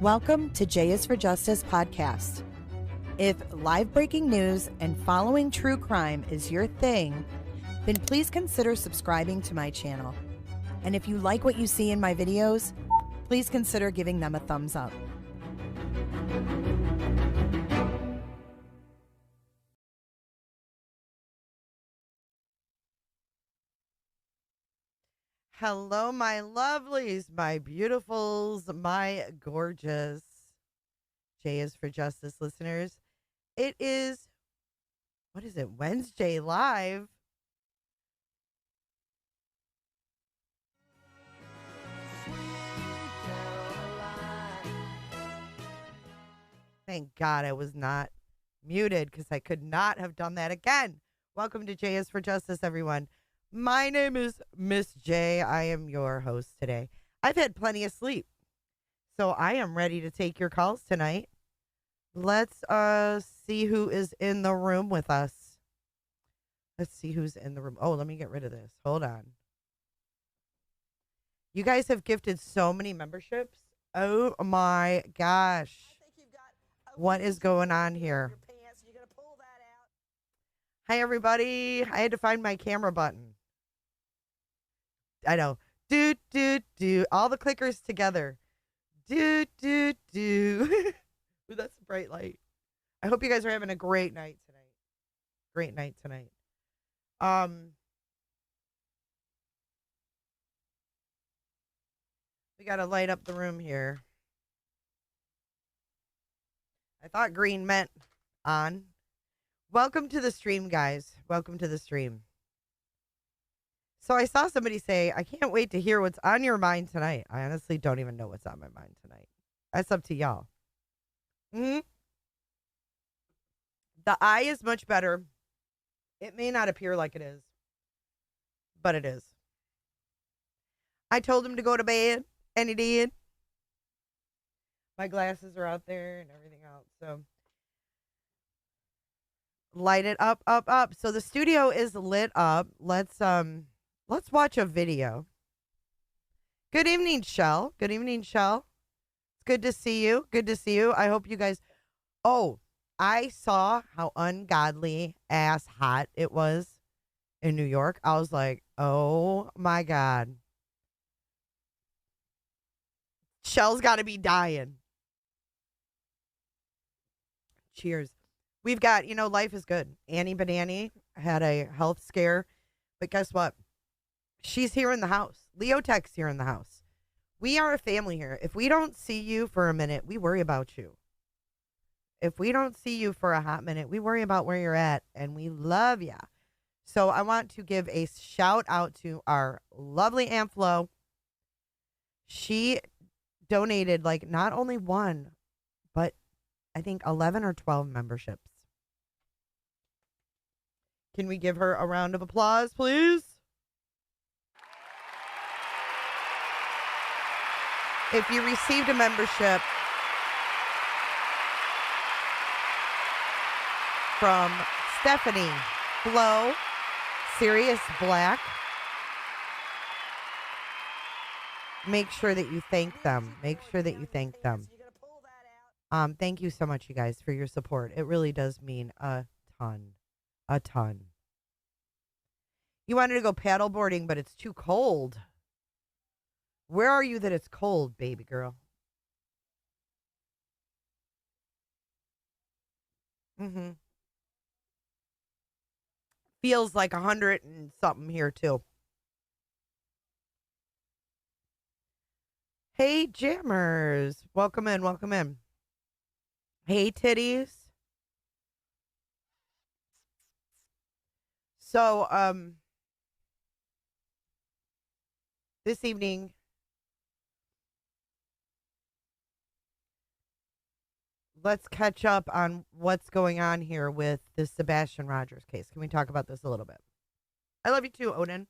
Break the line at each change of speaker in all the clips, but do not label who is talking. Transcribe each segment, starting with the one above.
Welcome to J is for Justice podcast. If live breaking news and following true crime is your thing, then please consider subscribing to my channel. And if you like what you see in my videos, please consider giving them a thumbs up. Hello, my lovelies, my beautifuls, my gorgeous J is for Justice listeners. It is, what is it, Wednesday live. Thank God I was not muted because I could not have done that again. Welcome to J is for Justice, everyone. My name is Miss J. I am your host today. I've had plenty of sleep, so I am ready to take your calls tonight. Let's see who is in the room with us. Let's see who's in the room. Oh, let me get rid of this. Hold on. You guys have gifted so many memberships. Oh my gosh. What is going on here? Hi, everybody. I had to find my camera button. I know. Do, do, do. All the clickers together. Do, do, do. Ooh, that's a bright light. I hope you guys are having a great night tonight. Great night tonight. We got to light up the room here. I thought green meant on. Welcome to the stream, guys. Welcome to the stream. So I saw somebody say, I can't wait to hear what's on your mind tonight. I honestly don't even know what's on my mind tonight. That's up to y'all. The eye is much better. It may not appear like it is, but it is. I told him to go to bed, and he did. My glasses are out there and everything else, so light it up, up, up. So the studio is lit up. Let's watch a video. Good evening, Shell. Good evening, Shell. It's good to see you. Good to see you. I hope you guys. Oh, I saw how ungodly ass hot it was in New York. I was like, oh my God. Shell's got to be dying. Cheers. We've got, life is good. Annie Banani had a health scare, but guess what? She's here in the house. Leotech's here in the house. We are a family here. If we don't see you for a minute, we worry about you. If we don't see you for a hot minute, we worry about where you're at, and we love ya. So I want to give a shout out to our lovely Aunt Flo. She donated not only one, but I think 11 or 12 memberships. Can we give her a round of applause, please? If you received a membership from Stephanie, Flo, Sirius Black, make sure that you thank them. Make sure that you thank them. Thank you so much, you guys, for your support. It really does mean a ton. A ton. You wanted to go paddleboarding, but it's too cold. Where are you that it's cold, baby girl? Feels like 100 and something here, too. Hey, jammers. Welcome in, welcome in. Hey, titties. So, this evening, let's catch up on what's going on here with the Sebastian Rogers case. Can we talk about this a little bit? I love you too, Odin.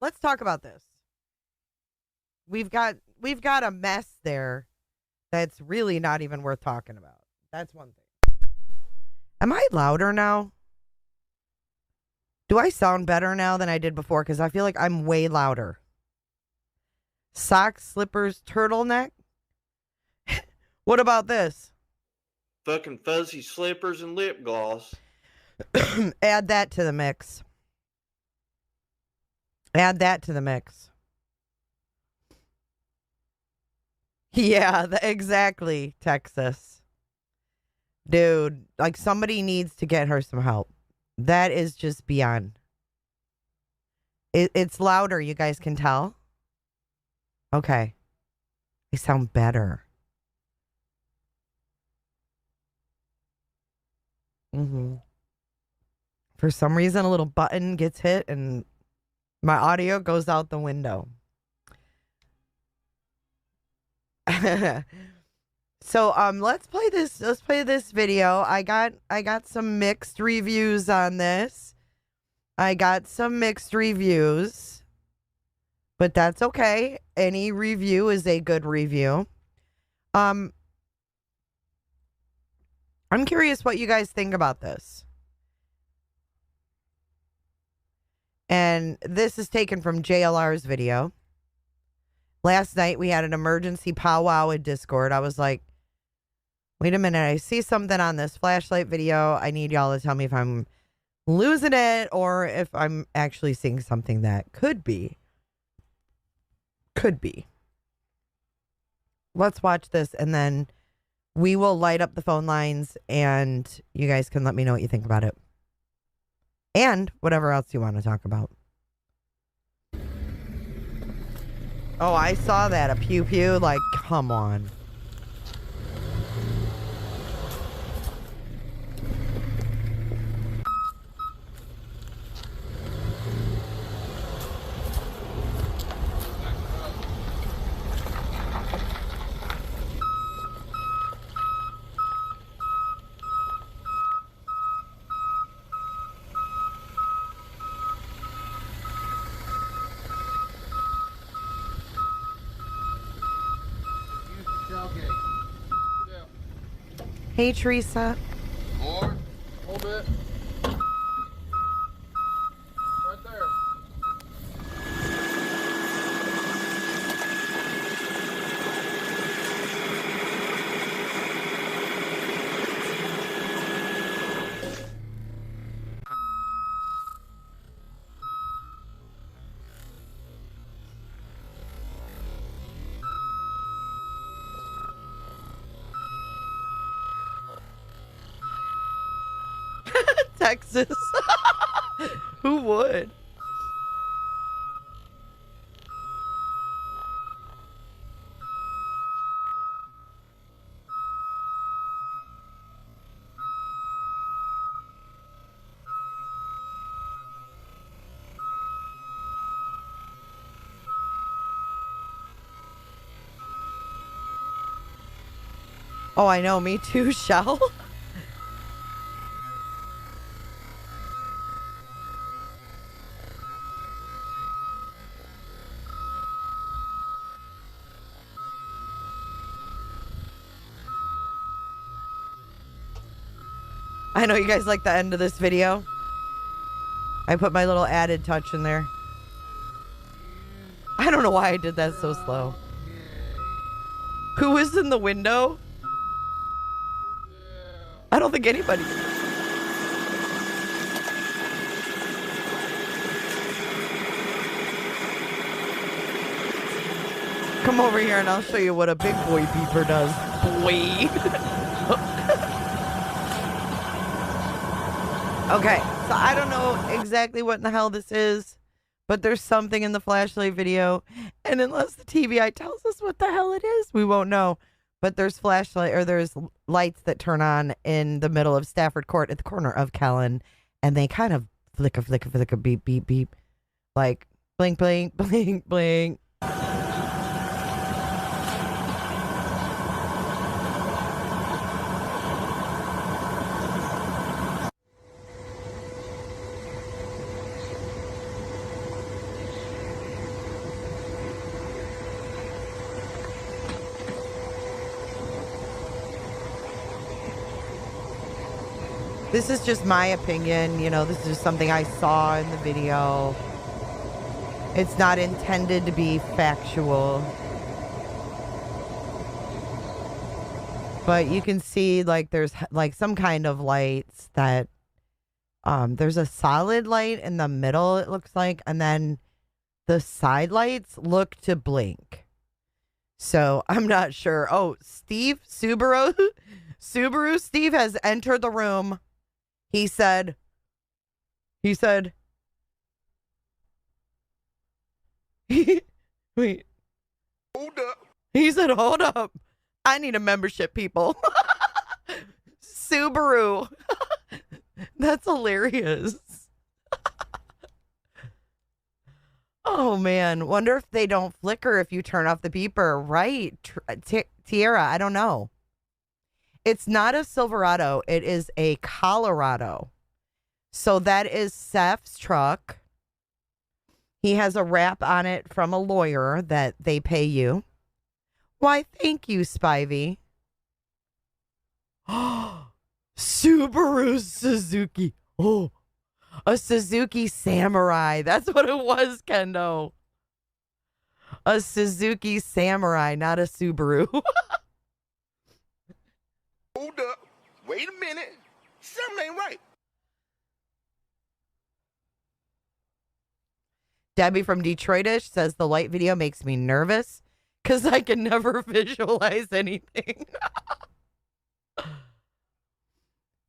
Let's talk about this. We've got a mess there that's really not even worth talking about. That's one thing. Am I louder now? Do I sound better now than I did before? Because I feel like I'm way louder. Socks, slippers, turtleneck. What about this?
Fucking fuzzy slippers and lip gloss.
Add that to the mix. Add that to the mix. Yeah, exactly, Texas. Dude, like somebody needs to get her some help. That is just beyond. It's louder, you guys can tell. Okay. They sound better. For some reason, a little button gets hit and my audio goes out the window. So let's play this video. I got some mixed reviews on this. But that's okay. Any review is a good review. I'm curious what you guys think about this. And this is taken from JLR's video. Last night we had an emergency powwow in Discord. I was like, wait a minute, I see something on this flashlight video. I need y'all to tell me if I'm losing it or if I'm actually seeing something that could be. Let's watch this and then we will light up the phone lines and you guys can let me know what you think about it. And whatever else you want to talk about. Oh, I saw that. A pew pew. Like, come on. Hey, Teresa.
More? A little bit. Right there.
Texas. Who would? Oh, I know. Me too, Shell. I know you guys like the end of this video. I put my little added touch in there. I don't know why I did that so slow. Who is in the window? I don't think anybody. Come over here and I'll show you what a big boy beeper does. Boy. Okay, so I don't know exactly what in the hell this is, but there's something in the flashlight video, and unless the TVI tells us what the hell it is, we won't know. But there's there's lights that turn on in the middle of Stafford Court at the corner of Kellen, and they kind of flicker, beep, beep, beep, like blink, blink, blink, blink. This is just my opinion, you know, this is just something I saw in the video. It's not intended to be factual. But you can see like there's like some kind of lights that there's a solid light in the middle, it looks like, and then the side lights look to blink. So I'm not sure. Oh, Steve Subaru Steve has entered the room. He said wait.
Hold up.
He said, hold up. I need a membership, people. Subaru. That's hilarious. Oh, man. Wonder if they don't flicker if you turn off the beeper. Right. Tierra, I don't know. It's not a Silverado. It is a Colorado. So that is Seth's truck. He has a wrap on it from a lawyer that they pay you. Why, thank you, Spivey. Subaru Suzuki. Oh, a Suzuki Samurai. That's what it was, Kendo. A Suzuki Samurai, not a Subaru.
Hold up. Wait a minute. Something ain't right.
Debbie from Detroitish says the light video makes me nervous because I can never visualize anything.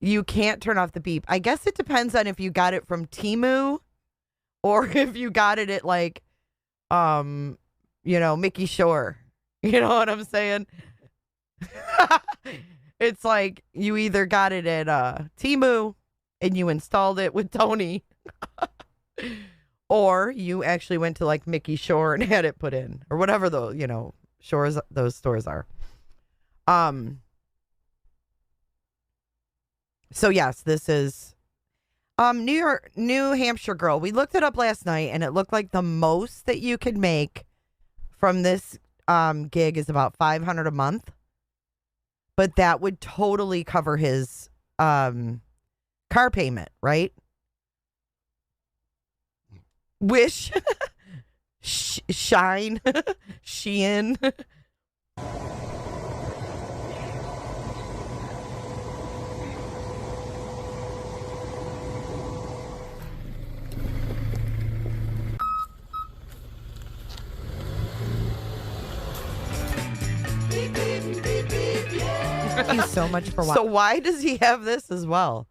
You can't turn off the beep. I guess it depends on if you got it from Temu or if you got it at like, Mickey Shore. You know what I'm saying? It's like you either got it at Temu and you installed it with Tony. Or you actually went to like Mickey Shore and had it put in, or whatever shores those stores are. So yes, this is New Hampshire girl. We looked it up last night, and it looked like the most that you could make from this gig is about $500 a month, but that would totally cover his car payment, right? Wish, Shine, Shein. Thank you so much for watching. So why does he have this as well?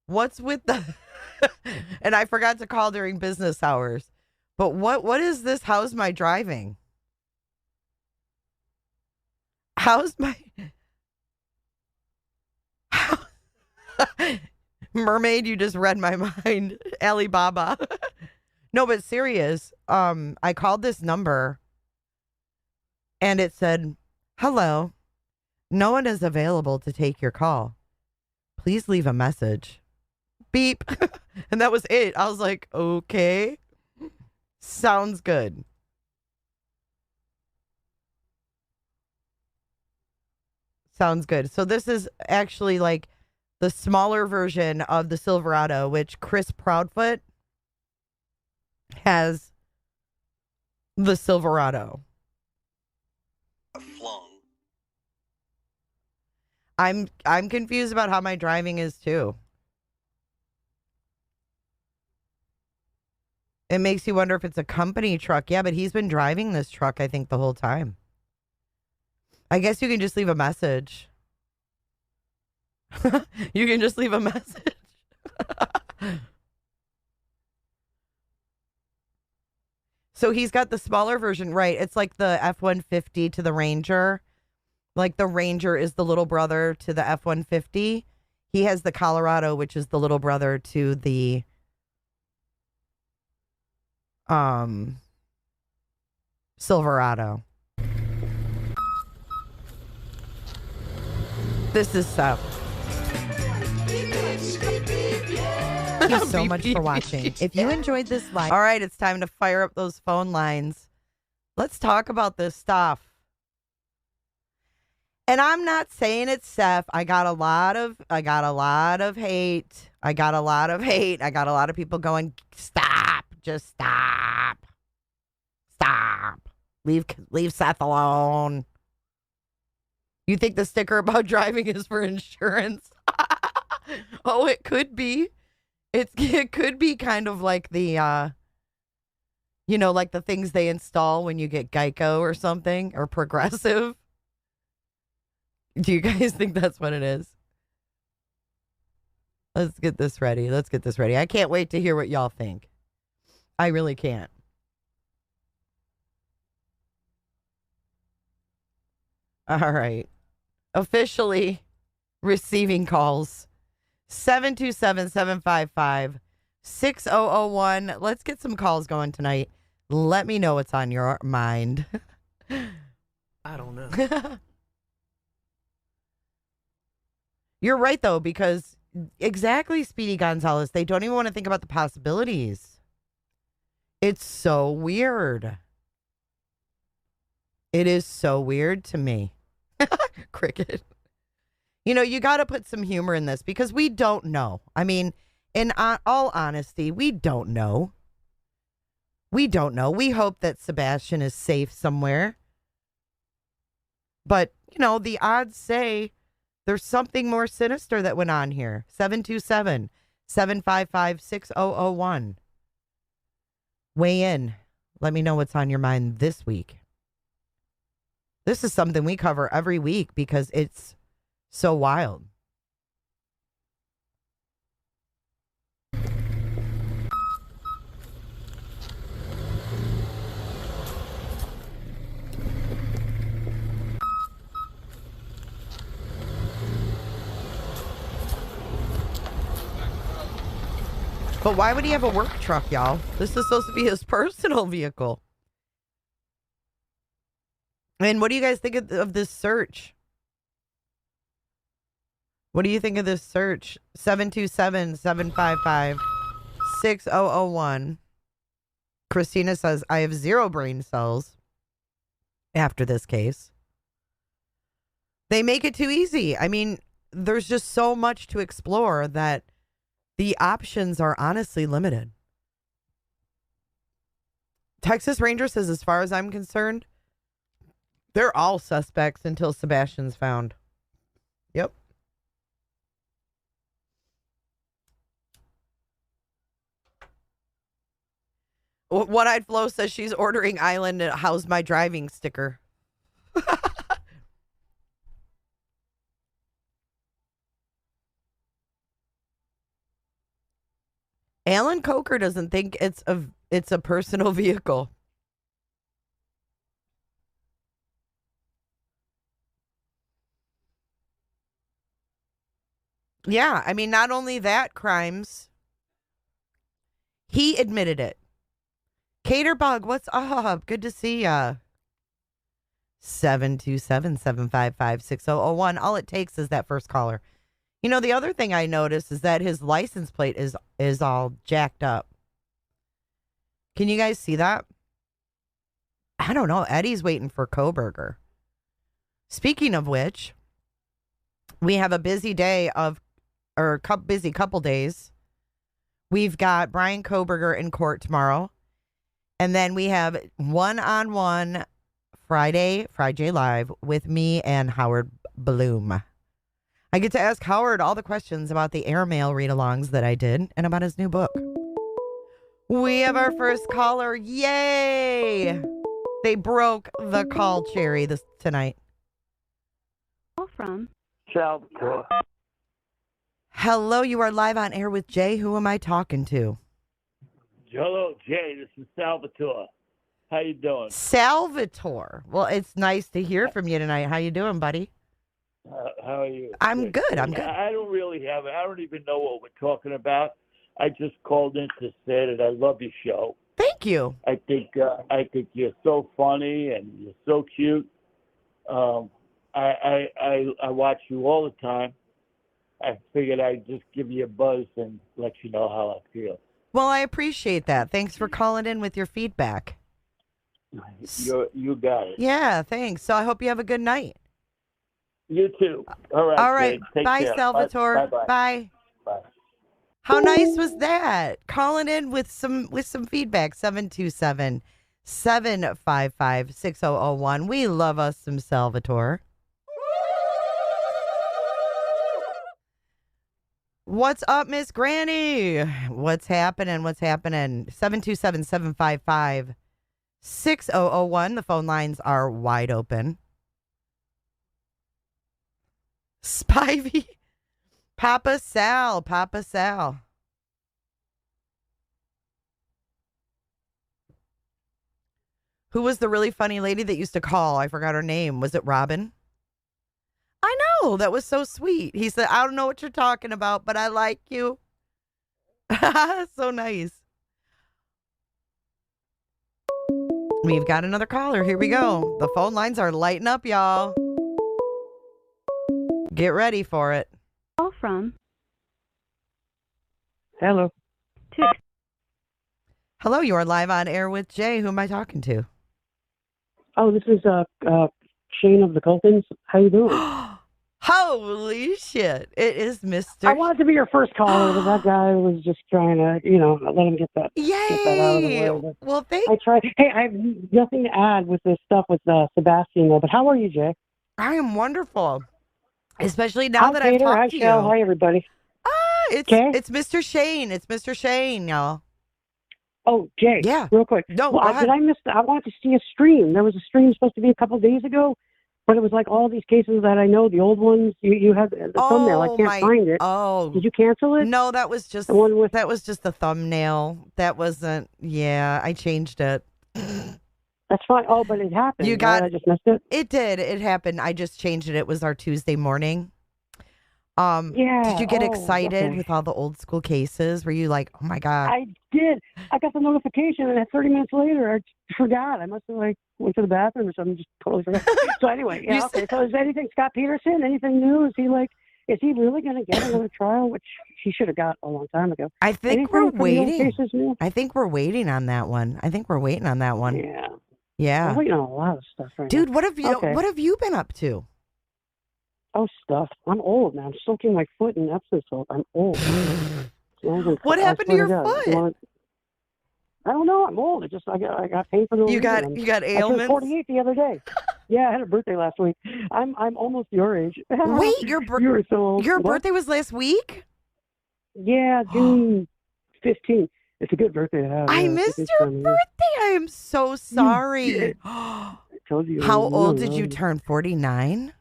What's with the... And I forgot to call during business hours. But what is this? How's my driving? How's my... Mermaid, you just read my mind. Alibaba. No, but serious. I called this number and it said, hello. No one is available to take your call. Please leave a message. Beep. And that was it. I was like, okay. Sounds good. Sounds good. So this is actually like the smaller version of the Silverado, which Chris Proudfoot has the Silverado.
Flung.
I'm confused about how my driving is too. It makes you wonder if it's a company truck. Yeah, but he's been driving this truck, I think, the whole time. I guess you can just leave a message. You can just leave a message. So he's got the smaller version, right? It's like the F-150 to the Ranger. Like the Ranger is the little brother to the F-150. He has the Colorado, which is the little brother to the Silverado. This is Seth. Thank you so much for watching. If you enjoyed this live, all right, it's time to fire up those phone lines. Let's talk about this stuff. And I'm not saying it's Seth. I got a lot of hate. I got a lot of hate. I got a lot of people going, stop, just stop. Stop. Leave Seth alone. You think the sticker about driving is for insurance? Oh, it could be. It could be kind of like the, like the things they install when you get Geico or something, or Progressive. Do you guys think that's what it is? Let's get this ready. I can't wait to hear what y'all think. I really can't. All right. Officially receiving calls. 727-755-6001. Let's get some calls going tonight. Let me know what's on your mind.
I don't know.
You're right, though, because exactly, Speedy Gonzalez, they don't even want to think about the possibilities. It's so weird. It is so weird to me. Cricket. You got to put some humor in this because we don't know. I mean, in all honesty, we don't know. We don't know. We hope that Sebastian is safe somewhere. But, the odds say there's something more sinister that went on here. 727-755-6001. Weigh in. Let me know what's on your mind this week. This is something we cover every week because it's so wild. But why would he have a work truck, y'all? This is supposed to be his personal vehicle. And what do you guys think of this search? What do you think of this search? 727-755-6001. Christina says, I have 0 brain cells after this case. They make it too easy. I mean, there's just so much to explore that the options are honestly limited. Texas Ranger says, as far as I'm concerned, they're all suspects until Sebastian's found. Yep. What I'd Flo says she's ordering Island to house my driving sticker. Alan Coker doesn't think it's a personal vehicle. Yeah, I mean, not only that, crimes. He admitted it. Caterbug, what's up? Good to see ya. 727-755-6001. All it takes is that first caller. The other thing I noticed is that his license plate is all jacked up. Can you guys see that? I don't know. Eddie's waiting for Koberger. Speaking of which, we have a busy busy couple days. We've got Brian Koberger in court tomorrow. And then we have one-on-one Friday Live with me and Howard Bloom. I get to ask Howard all the questions about the airmail read-alongs that I did and about his new book. We have our first caller. Yay! They broke the call cherry tonight.
Call from
Salvatore.
Hello, you are live on air with Jay. Who am I talking to?
Hello, Jay. This is Salvatore. How you doing?
Salvatore. Well, it's nice to hear from you tonight. How you doing, buddy?
How are you?
I'm good. I'm good.
I don't really have it. I don't even know what we're talking about. I just called in to say that I love your show.
Thank you.
I think you're so funny and you're so cute. I watch you all the time. I figured I'd just give you a buzz and let you know how I feel.
Well, I appreciate that. Thanks for calling in with your feedback.
You got it.
Yeah, thanks. So I hope you have a good night.
You too. All right.
All right.
Take
Bye,
care.
Salvatore.
Bye-bye.
Bye.
Bye.
How nice was that? Calling in with some feedback. 727 755-6001. We love us some Salvatore. What's up, Miss Granny? What's happening? 727-755-6001. The phone lines are wide open. Spivey. Papa Sal. Who was the really funny lady that used to call? I forgot her name. Was it Robin? I know. That was so sweet. He said, I don't know what you're talking about, but I like you. So nice. We've got another caller. Here we go. The phone lines are lighting up, y'all. Get ready for it.
Call from.
Hello.
Hello, you are live on air with Jay. Who am I talking to?
Oh, this is Shane of the Coltons. How you doing?
Holy shit. It is Mr.
I wanted to be your first caller, but that guy was just trying to, let him get that.
Yay!
Get that out of the way.
Well,
I tried. Hey, I have nothing to add with this stuff with Sebastian, though. But how are you, Jay?
I am wonderful. Especially now
Hi,
that
Peter.
I've
Hi,
talked to you.
Shell. Hi, everybody.
It's Mr. Shane. It's Mr. Shane, y'all.
Oh, Jay.
Yeah.
Real quick.
No,
well,
go ahead.
did I miss? I wanted to see a stream. There was a stream supposed to be a couple days ago, but it was like all these cases that I know, the old ones. You had the thumbnail. I can't find it.
Oh.
Did you cancel it?
No, that was just
the one with.
That was just the thumbnail. That wasn't. Yeah, I changed it.
That's fine. Oh, but it happened.
You got.
Right? I just missed it.
It did. It happened. I just changed it. It was our Tuesday morning.
Yeah.
Did you get excited
okay.
with all the old school cases? Were you like, oh my God?
I did. I got the notification, and 30 minutes later, I forgot. I must have went to the bathroom or something. Just totally forgot. So anyway, yeah. Okay. So is anything Scott Peterson? Anything new? Is he really going to get another trial, which he should have got a long time ago?
I think
anything
we're
from the old
waiting.
cases new?
I think we're waiting on that one.
Yeah.
Yeah.
I'm waiting on a lot of stuff right
Dude,
now.
what have you?
Okay.
What have you been up to?
Oh, stuff. I'm old, man. I'm soaking my foot in Epsom salt. I'm old.
What happened to your foot?
I don't know. I'm old. I got pain for no reason.
You got
I
ailments?
turned 48 the other day. Yeah, I had a birthday last week. I'm almost your age.
Wait,
you were so old.
Your
What?
birthday was last week?
Yeah, June 15th. It's a good birthday to have.
I
yeah,
missed your birthday. I am so sorry.
I told you.
How old did you turn? 49?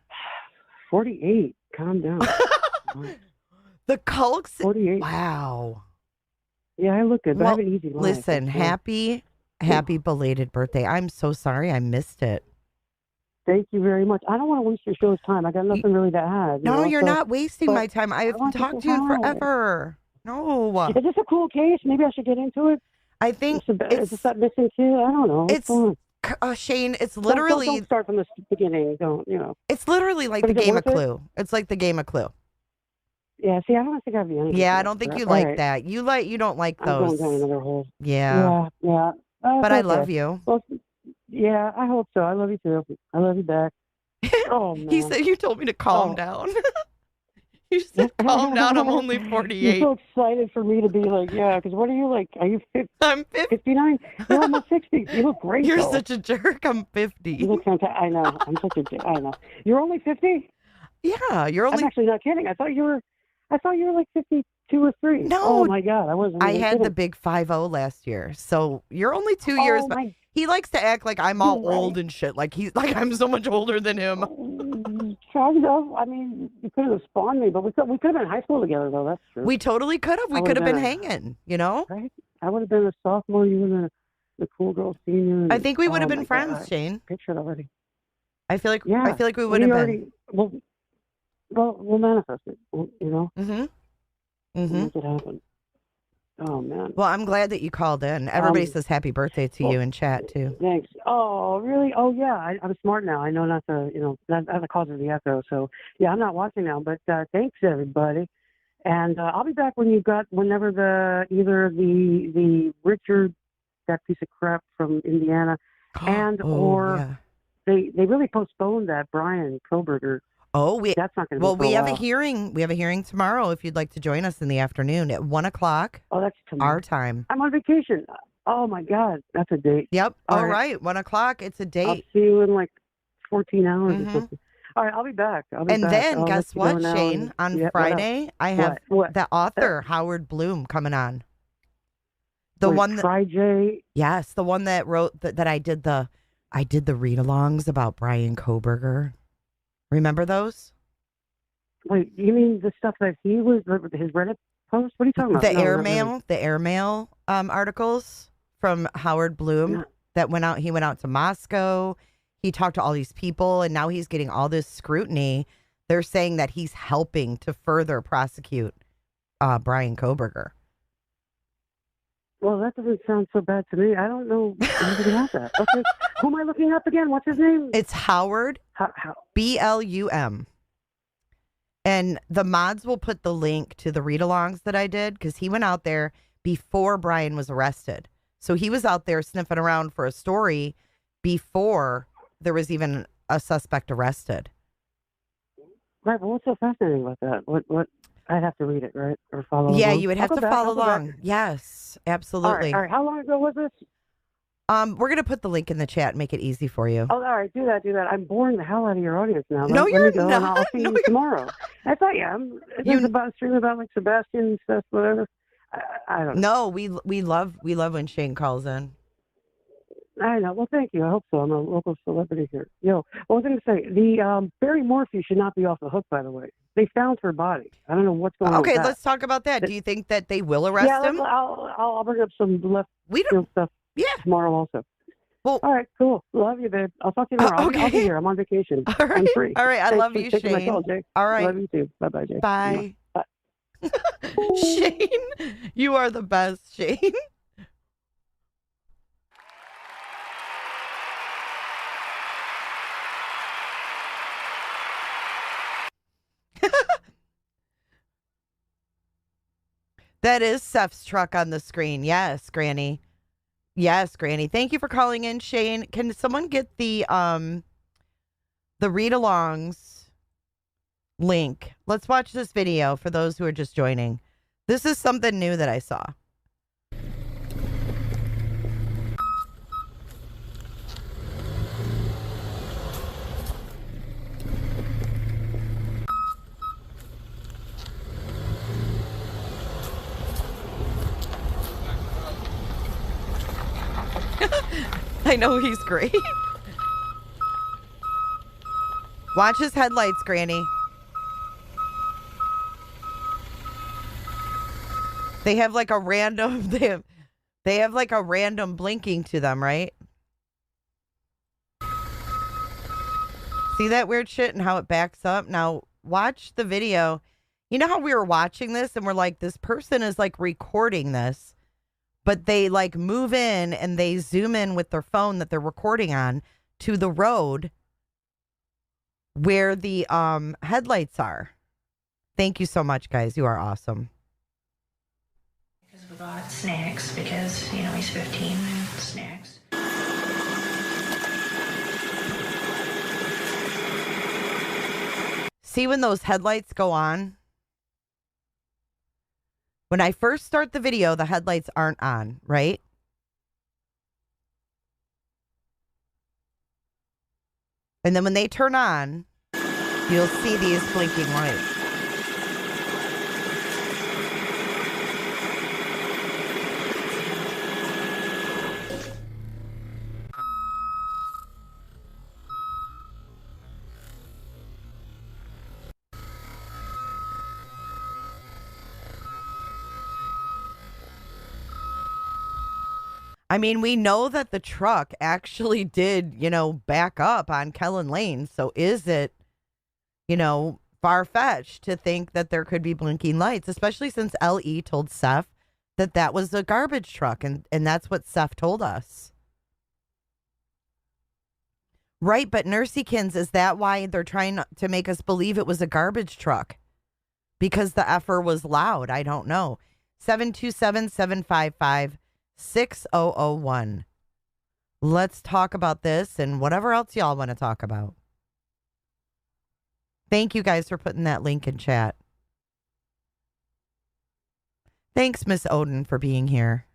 48. Calm down.
The Culks.
48.
Wow.
Yeah, I look good, but
Well,
I have an easy life.
listen, happy belated birthday. I'm so sorry I missed it.
Thank you very much. I don't want to waste your show's time. I got nothing really to add.
No, you're
so,
not wasting my time. I haven't
want
talked
to
to you in
say hi.
forever. No.
Is this a cool case? Maybe I should get into it.
I think
Is this that missing kid? I don't know.
It's Shane. It's literally.
Don't start from the beginning. Don't
It's literally like
But
the
is it
game of
worth it?
Clue. It's like the game of Clue.
Yeah. See, I don't think I'd be any.
Yeah, I don't think you like that. You don't like
I'm
those.
going down another hole.
Yeah.
Yeah.
But I love you.
Well, yeah, I hope so. I love you too. I love you back. Oh man.
He said you told me to calm down. You said calm down. I'm only 48.
You're so excited for me to be like, yeah. Because what are you like? Are you 50?
I'm 50.
59? You're almost 60. You look great.
You're
though.
such a jerk. I'm 50.
You look fantastic. I know. I'm such a jerk. I know. You're only 50?
Yeah, you're only.
I'm actually not kidding. I thought you were like 52 or 3.
No.
Oh my God, I wasn't.
I
even
had
kidding.
the big 50 last year, so you're only 2 years.
Oh my.
He likes to act like I'm all
Right.
old and shit. Like I'm so much older than him.
Kind of. I mean, you could have spawned me, but we could have been in high school together, though. That's true.
We totally could have. We
I
could have
would've
been
been
hanging. You know.
Right? I would have been a sophomore. You would have been the cool girl senior.
I think we would have been
my
friends,
God.
Shane.
Picture it already.
I feel like.
Yeah.
I feel like we would have been.
We'll manifest it. You know.
Mm-hmm.
We'll
Mm-hmm.
make it happen. Oh man.
Well, I'm glad that you called in. Everybody says happy birthday to you in chat too.
Thanks. Oh, really? Oh, yeah. I'm smart now. I know not to, not the cause of the echo. So, yeah, I'm not watching now. But thanks, everybody. And I'll be back whenever either the Richard, that piece of crap from Indiana, or they really postponed that Brian Koberger.
Oh,
That's not going to be
we have
a
a
while.
hearing. We have a hearing tomorrow. If you'd like to join us in the afternoon at 1:00.
Oh, that's tomorrow.
Our time.
I'm on vacation. Oh my God, that's a date.
Yep.
All
All
right.
right. 1 o'clock. It's a
I'll
date.
see you in like 14 hours
Mhm.
or something. All right, I'll be back.
And then
I'll
guess
let you go
what,
now
Shane?
and-
On
yeah, what else?
Friday, I have
What?
the author, Howard Bloom, coming on. The
Wait,
one that,
Friday.
yes, the one that wrote that I did the read-alongs about Brian Koberger. Remember those?
Wait, you mean the stuff that he was his Reddit post? What are you talking about?
The
No, not
airmail,
really.
the airmail articles from Howard Bloom
No.
that went out. He went out to Moscow. He talked to all these people, and now he's getting all this scrutiny. They're saying that he's helping to further prosecute Brian Koberger.
Well, that doesn't sound so bad to me. I don't know anything about that. Okay, who am I looking up again? What's his name?
It's Howard
How?
Blum. And the mods will put the link to the read-alongs that I did because he went out there before Brian was arrested. So he was out there sniffing around for a story before there was even a suspect arrested.
Right, but what's so fascinating about that? What? I'd have to read it, right, or follow.
Yeah,
along?
you would
I'll
have
go
to
back,
follow
I'll go back.
along. Yes,
All
absolutely.
right. How long ago was this?
We're gonna put the link in the chat and make it easy for you.
Oh, all right, do that. I'm boring the hell out of your audience now.
No,
Let
you're
me go, and
not.
I'll see
No,
you
you're-
tomorrow. I thought, yeah, it's about streaming about like Sebastian and stuff, whatever. I don't know.
No, we love when Shane calls in.
I know. Well, thank you. I hope so. I'm a local celebrity here. Yo, what was I going to say? The Barry Morphy should not be off the hook, by the way. They found her body. I don't know what's going on.
Okay,
with that.
let's talk about that. Do you think that they will arrest him?
I'll bring up some left
We don't.
field stuff
Yeah.
tomorrow also.
Well,
All right, cool. Love you, babe. I'll talk to you tomorrow.
okay.
I'll be here. I'm on vacation.
All right.
I'm free.
All right. I
Thanks
love
for
you,
taking my
Shane.
call, Jay.
All right.
Love you too. Bye-bye, Jay.
Bye.
Bye.
Shane, you are the best, Shane. That is Seth's truck on the screen. Yes, Granny. Yes, Granny. Thank you for calling in, Shane. Can someone get the read-alongs link? Let's watch this video for those who are just joining. This is something new that I saw. I know he's great. Watch his headlights, Granny. They have like a random they have like a random blinking to them, right? See that weird shit and how it backs up? Now watch the video. You know how we were watching this and we're like, this person is like recording this, but they like move in and they zoom in with their phone that they're recording on to the road where the headlights are. Thank you so much, guys. You are awesome.
Because we bought snacks because, you know, he's 15 and snacks.
See when those headlights go on? When I first start the video, the headlights aren't on, right? And then when they turn on, you'll see these blinking lights. I mean, we know that the truck actually did, back up on Kellen Lane. So is it, far-fetched to think that there could be blinking lights, especially since LE told Seth that that was a garbage truck. And that's what Seth told us. Right. But Nursykins, is that why they're trying to make us believe it was a garbage truck? Because the effer was loud. I don't know. 727-755-6001. Let's talk about this and whatever else y'all want to talk about. Thank you guys for putting that link in chat. Thanks, Miss Odin, for being here.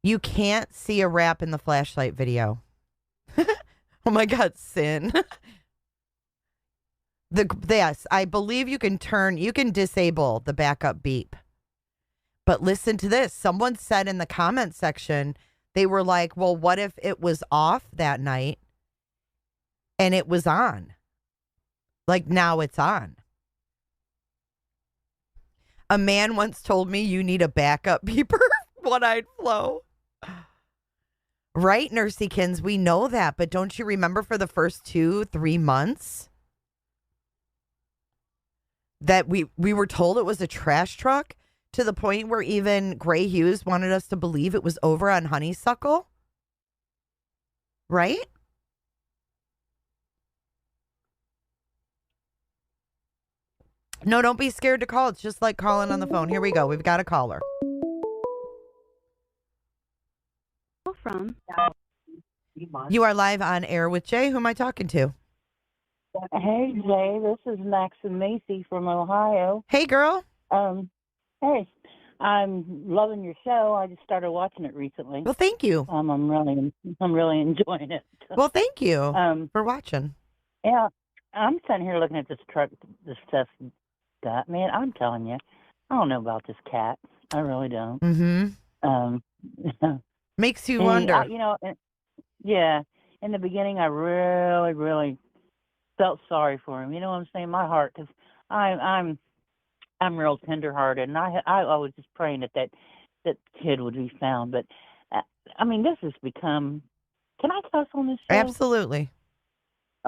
You can't see a wrap in the flashlight video. Oh my God, sin. Yes, I believe you can disable the backup beep. But listen to this. Someone said in the comment section, they were like, well, what if it was off that night and it was on? Like now it's on. A man once told me you need a backup beeper. One-eyed Flo. Right, Nursekins, we know that. But don't you remember for the first 2-3 months that we were told it was a trash truck? To the point where even Gray Hughes wanted us to believe it was over on Honeysuckle. Right? No, don't be scared to call. It's just like calling on the phone. Here we go. We've got a caller.
From.
You are live on air with Jay. Who am I talking to?
Hey, Jay. This is Max and Macy from Ohio.
Hey, girl.
Hey, I'm loving your show. I just started watching it recently.
Well, thank you.
I'm really enjoying it.
Well, thank you for watching.
Yeah, I'm sitting here looking at this truck, this stuff. Got man, I'm telling you, I don't know about this cat. I really don't.
Mm-hmm. Makes you wonder.
Yeah. In the beginning, I really felt sorry for him. You know what I'm saying? My heart, because I'm real tenderhearted, and I was just praying that kid would be found. But I mean, this has become. Can I cuss on this show?
Absolutely.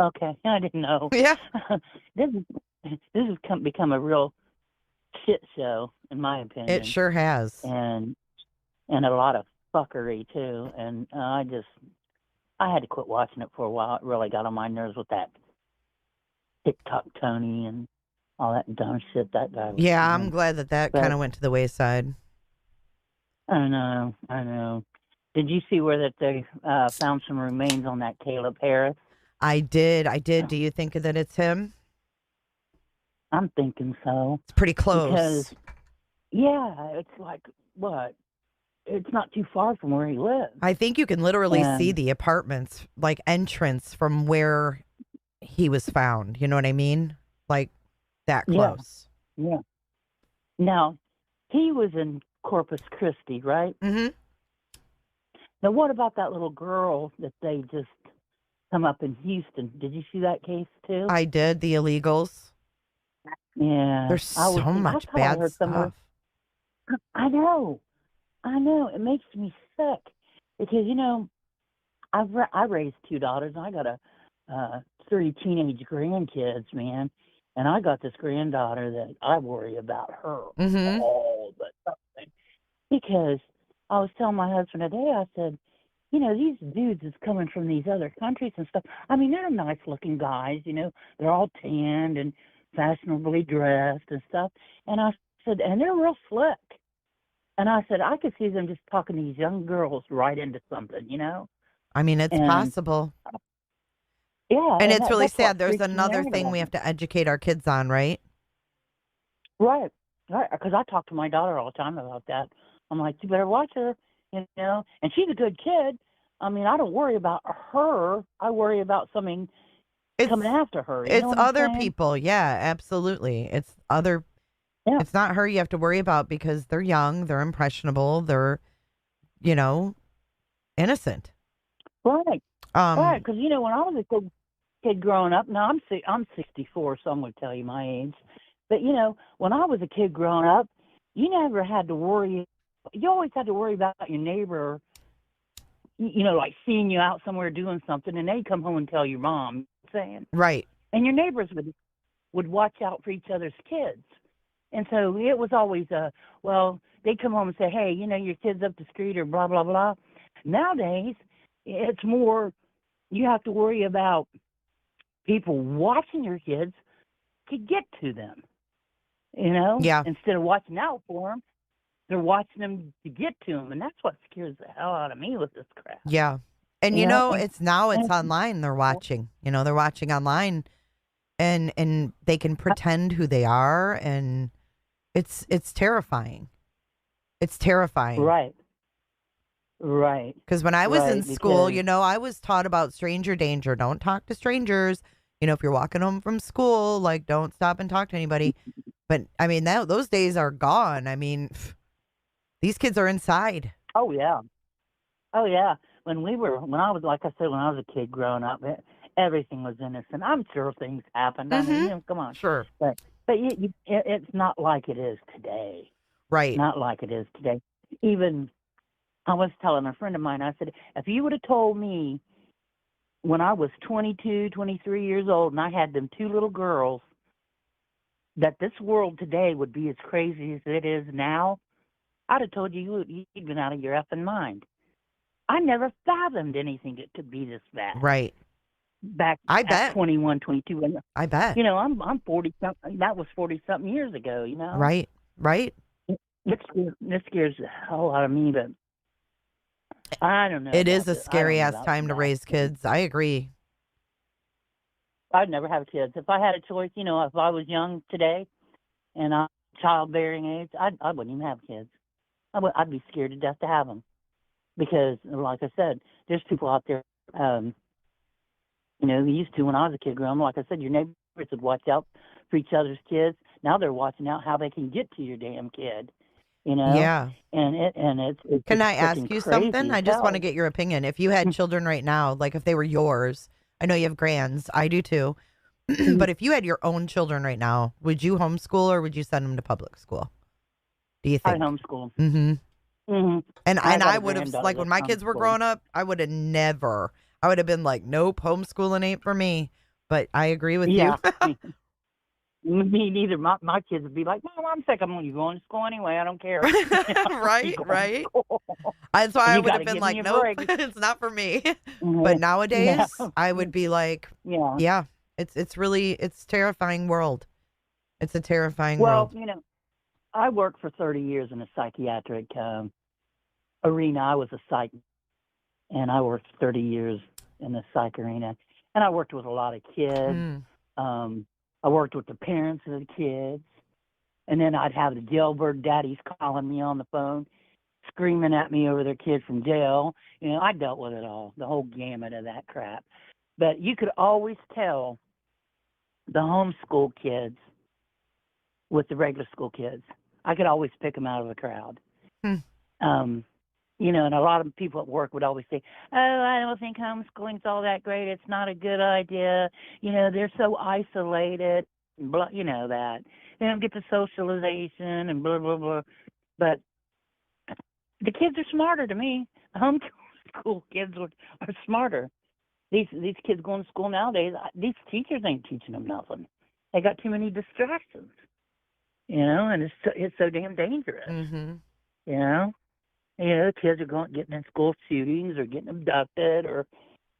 Okay, I didn't know.
Yeah.
this has become a real shit show, in my opinion.
It sure has.
And a lot of fuckery too. And I had to quit watching it for a while. It really got on my nerves with that TikTok Tony and all that dumb shit that guy was
Yeah,
doing.
I'm glad that kind of went to the wayside.
I know. Did you see where that they found some remains on that Caleb Harris?
I did. Do you think that it's him?
I'm thinking so.
It's pretty close.
Because, yeah, it's like, what? It's not too far from where he lives.
I think you can literally see the apartments, like entrance from where he was found. You know what I mean? Like that close.
Yeah. Now, he was in Corpus Christi, right?
Mm-hmm.
Now, what about that little girl that they just come up in Houston? Did you see that case too?
I did. The illegals.
Yeah.
There's so much bad stuff.
I know. It makes me sick because, I raised 2 daughters and I got 3 teenage grandkids, man. And I got this granddaughter that I worry about her all the time. Because I was telling my husband today, I said, these dudes is coming from these other countries and stuff. I mean, they're nice looking guys, they're all tanned and fashionably dressed and stuff. And I said, and they're real slick. And I said, I could see them just talking these young girls right into something,
I mean, it's possible.
Yeah.
And it's really sad. There's another thing we have to educate our kids on, right?
Right. Because I talk to my daughter all the time about that. I'm like, you better watch her, And she's a good kid. I mean, I don't worry about her. I worry about something coming after her.
It's other people. Yeah, absolutely. It's other. Yeah. It's not her you have to worry about because they're young, they're impressionable, they're, innocent.
Right. Right. Because when I was a kid growing up, now I'm 64, so I'm going to tell you my age. But when I was a kid growing up, you never had to worry. You always had to worry about your neighbor, like seeing you out somewhere doing something, and they'd come home and tell your mom, saying.
Right.
And your neighbors would watch out for each other's kids. And so it was always they'd come home and say, hey, your kid's up the street or blah, blah, blah. Nowadays, it's more you have to worry about people watching your kids to get to them,
Yeah.
Instead of watching out for them, they're watching them to get to them. And that's what scares the hell out of me with this crap.
Yeah. And, it's online they're watching. They're watching online and they can pretend who they are. And it's terrifying. It's terrifying.
Right. Right.
Because when I was
Right,
in school,
because-
I was taught about stranger danger. Don't talk to strangers. If you're walking home from school, like, don't stop and talk to anybody. But, I mean, those days are gone. I mean, these kids are inside.
Oh, yeah. Oh, yeah. When I was, like I said, when I was a kid growing up, everything was innocent. I'm sure things happened. I mean, come on.
Sure.
But it's not like it is today.
Right.
Not like it is today. Even, I was telling a friend of mine, I said, if you would have told me when I was 22, 23 years old and I had them 2 little girls that this world today would be as crazy as it is now, I'd have told you'd been out of your effing mind. I never fathomed anything that could be this bad.
Right.
Back
I
at
bet.
21, 22. And,
I bet.
I'm 40-something. That was 40-something years ago,
Right. Right.
It scares the hell out of me, but I don't know.
It is a
about
scary ass
about
time to
that.
raise kids. I agree.
I'd never have kids. If I had a choice, if I was young today and I'm childbearing age, I wouldn't even have kids. I'd be scared to death to have them. Because, like I said, there's people out there, who used to when I was a kid growing up. Like I said, your neighbors would watch out for each other's kids. Now they're watching out how they can get to your damn kid.
Yeah.
And it's
Can I
freaking
ask you
crazy
something?
as
I just want to
hell.
get your opinion. If you had children right now, like if they were yours, I know you have grands. I do too. But if you had your own children right now, would you homeschool or would you send them to public school? Do you
I
think?
homeschool.
Mm-hmm.
Mm-hmm.
And
I got
I
a
would have,
granddaughter
like when my
that's
kids were
homeschooled.
growing up, I would have never. I would have been like, nope, homeschooling ain't for me. But I agree with
Yeah.
you.
Me neither. My kids would be like, Mom, I'm sick. I'm going to school anyway. I don't care.
Right,
You go to
right.
school.
That's why I
You
would have
gotta
been
give
like,
me a
nope,
break.
it's not for me.
Mhm.
But nowadays,
Yeah.
I would be like,
Yeah.
yeah, it's terrifying world. It's a terrifying
Well,
world.
I worked for 30 years in a psychiatric arena. I was a psych, and I worked 30 years in the psych arena. And I worked with a lot of kids.
Mm.
I worked with the parents of the kids. And then I'd have the jailbird daddies calling me on the phone, screaming at me over their kid from jail. I dealt with it all, the whole gamut of that crap. But you could always tell the homeschool kids with the regular school kids. I could always pick them out of the crowd.
Hmm.
And a lot of people at work would always say, oh, I don't think homeschooling's all that great. It's not a good idea. They're so isolated, blah, that. They don't get the socialization and blah, blah, blah. But the kids are smarter to me. Homeschool kids are smarter. These kids going to school nowadays, these teachers ain't teaching them nothing. They got too many distractions, and it's so damn dangerous.
Mm-hmm.
The kids are getting in school shootings or getting abducted, or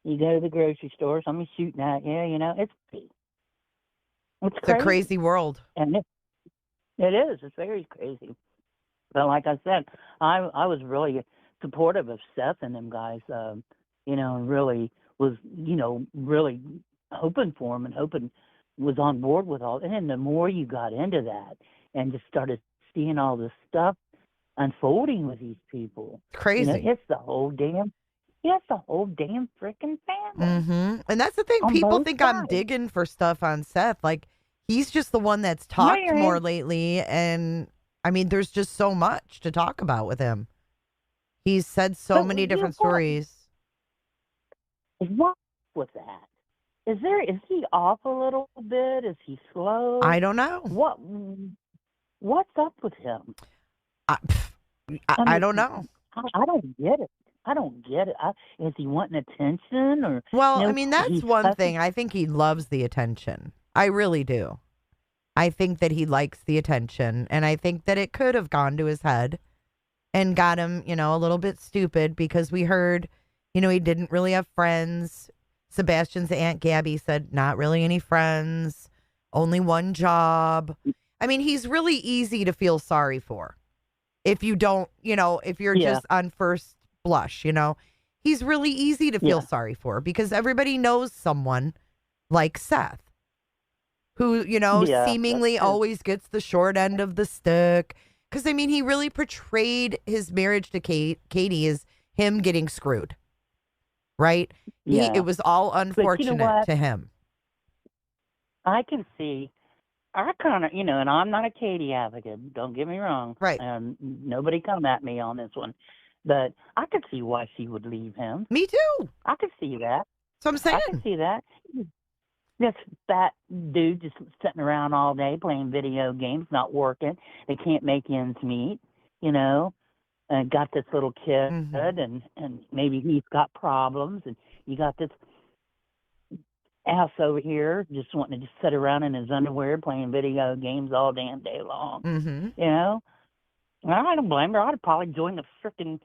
you go to the grocery store, somebody's shooting at you. It's
It's
crazy.
a crazy world.
And it is. It's very crazy. But like I said, I was really supportive of Seth and them guys, and really was, really hoping for him and was on board with all. And then the more you got into that and just started seeing all this stuff unfolding with these people.
Crazy.
It's the whole damn freaking family.
Mm-hmm. And that's the thing.
On
People
both
think I'm
sides.
digging for stuff on Seth. Like, he's just the one that's talked
you
more
ain't.
lately. And, I mean, there's just so much to talk about with him. He's said so
But
many
you know
different
what?
stories.
What's with that? Is he off a little bit? Is he slow?
I don't know.
What's up with him?
I don't know.
I don't get it. Is he wanting attention or?
Well, I mean, that's
he's
one
cussing-
thing. I think he loves the attention. I really do. I think that he likes the attention, and I think that it could have gone to his head and got him, a little bit stupid because we heard, he didn't really have friends. Sebastian's Aunt Gabby said not really any friends, only one job. I mean, he's really easy to feel sorry for. If you don't, if you're just on first blush, he's really easy to feel sorry for because everybody knows someone like Seth who, seemingly always gets the short end of the stick. Because, I mean, he really portrayed his marriage to Katie as him getting screwed, right?
Yeah.
It was all unfortunate
what?
to him.
I can see. I kind of, and I'm not a Katie advocate. Don't get me wrong.
Right.
And nobody come at me on this one. But I could see why she would leave him.
Me too.
I could see that.
So I'm saying.
I can see that. This fat dude just sitting around all day playing video games, not working. They can't make ends meet, and got this little kid, and maybe he's got problems, and you got this ass over here just wanting to just sit around in his underwear playing video games all damn day long, And I don't blame her. I'd probably join the frickin'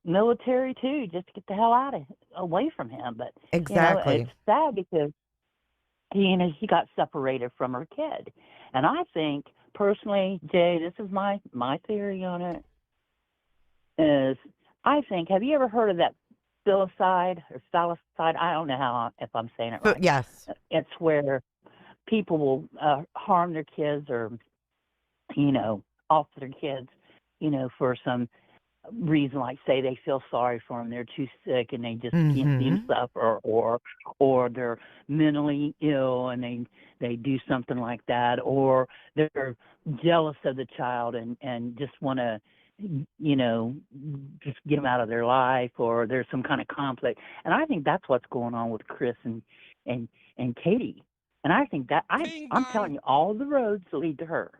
military too, just to get the hell away from him. But
exactly,
it's sad because she got separated from her kid, and I think personally, Jay, this is my theory on it. Is I think, have you ever heard of that filicide or salicide? I don't know if I'm saying it right.
Yes,
it's where people will harm their kids or alter their kids, for some reason, like say they feel sorry for them, they're too sick and they just can't see them suffer, or they're mentally ill and they do something like that, or they're jealous of the child and just want to just get them out of their life, or there's some kind of conflict. And I think that's what's going on with Chris and Katie. And I think that I'm telling you, all the roads lead to her.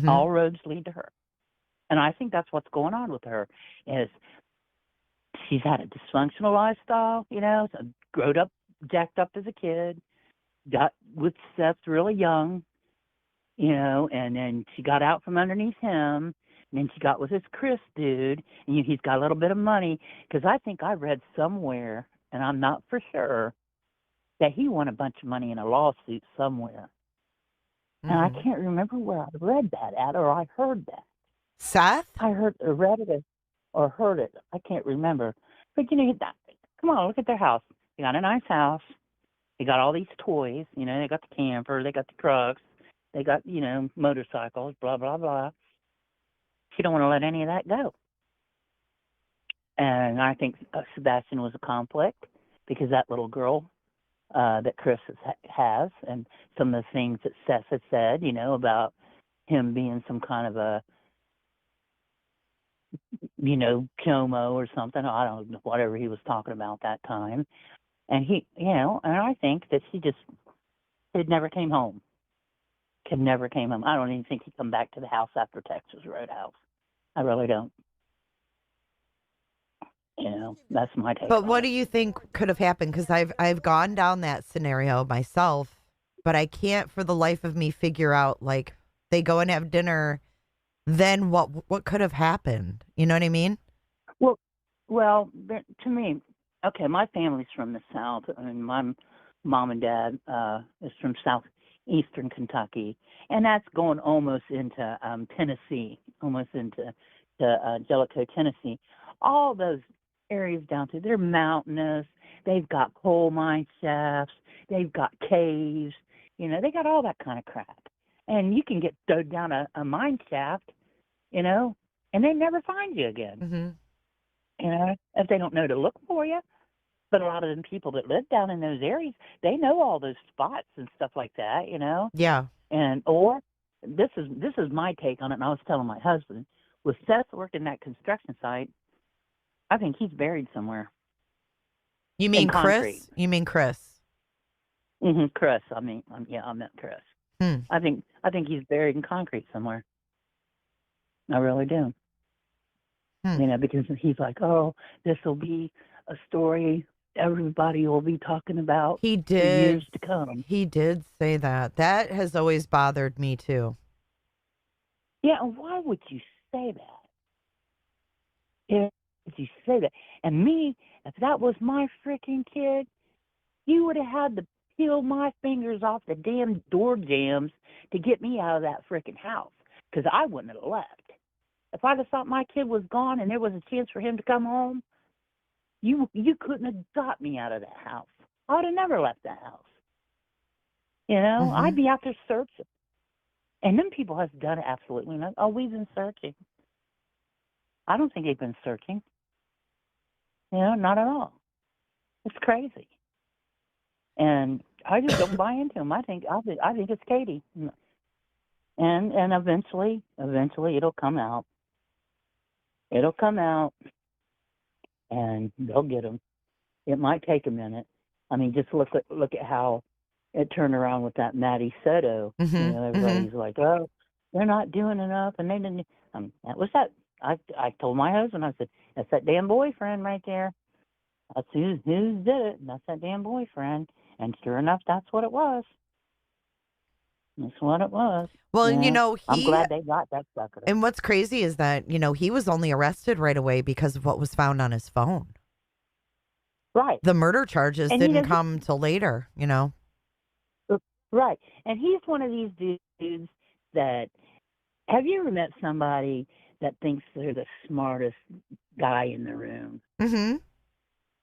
All roads lead to her. And I think that's what's going on with her, is she's had a dysfunctional lifestyle, so growed up, jacked up as a kid, got with Seth really young, and then she got out from underneath him, and then she got with this Chris dude, and he's got a little bit of money, because I think I read somewhere, and I'm not for sure, that he won a bunch of money in a lawsuit somewhere. And I can't remember where I read that at, or I heard that.
Seth?
I read it or heard it. I can't remember. But, come on, look at their house. They got a nice house. They got all these toys. They got the camper. They got the trucks. They got, motorcycles, blah, blah, blah. She don't want to let any of that go. And I think Sebastian was a conflict, because that little girl that Chris has, and some of the things that Seth had said, about him being some kind of a, Chomo or something. I don't know, whatever he was talking about that time. And he, and I think that it never came home. Kid never came home. I don't even think he'd come back to the house after Texas Roadhouse. I really don't. That's my take.
But what do you think could have happened? Because I've gone down that scenario myself, but I can't for the life of me figure out, like, they go and have dinner, then what could have happened? You know what I mean?
Well, to me, okay, my family's from the South, and my mom and dad is from southeastern Kentucky, and that's going almost into Tennessee, almost into Jellicoe, Tennessee. All those areas down to, they're mountainous. They've got coal mine shafts. They've got caves. They got all that kind of crap. And you can get stowed down a mine shaft, and they never find you again. If they don't know to look for you. But a lot of them people that live down in those areas, they know all those spots and stuff like that,
Yeah.
And or this is my take on it, and I was telling my husband, with Seth working that construction site, I think he's buried somewhere.
You mean Chris? You mean Chris?
Chris. I meant Chris. I think he's buried in concrete somewhere. I really do. Because he's like, oh, this will be a story everybody will be talking about for years to come.
He did say that. That has always bothered me too.
Yeah, and why would you say that? Why would you say that? And me, if that was my freaking kid, you would have had to peel my fingers off the damn door jambs to get me out of that freaking house, because I wouldn't have left. If I'd have thought my kid was gone and there was a chance for him to come home, you couldn't have got me out of that house. I would have never left that house. I'd be out there searching. And them people have done absolutely nothing. Oh, we've been searching. I don't think they've been searching. not at all. It's crazy. And I just don't buy into him. I think it's Katie. And eventually it'll come out. It'll come out, and they'll get him. It might take a minute. I mean, just look at how it turned around with that Matty Soto. Everybody's like, oh, they're not doing enough, and they didn't. That was that. I told my husband, I said, that's that damn boyfriend right there. That's who did it. And that's that damn boyfriend. And sure enough, that's what it was. That's what it was.
Well,
I'm glad they got that sucker.
And what's crazy is that, he was only arrested right away because of what was found on his phone.
Right.
The murder charges didn't come till later,
Right. And he's one of these dudes that, have you ever met somebody that thinks they're the smartest guy in the room?
Mm-hmm.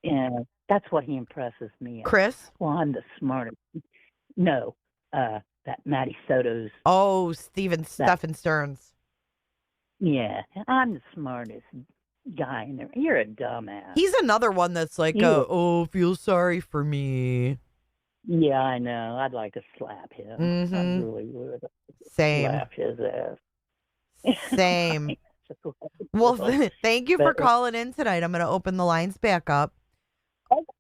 And that's what he impresses me as.
Chris?
Well, I'm the smartest. No, that Matty Soto's.
Oh, Stephen Stearns.
Yeah, I'm the smartest guy in there. You're a dumbass.
He's another one that's like, feel sorry for me.
Yeah, I know. I'd like to slap him.
Mm-hmm.
I really would.
Same.
Slap his ass.
Same. Well, thank you for calling in tonight. I'm going to open the lines back up.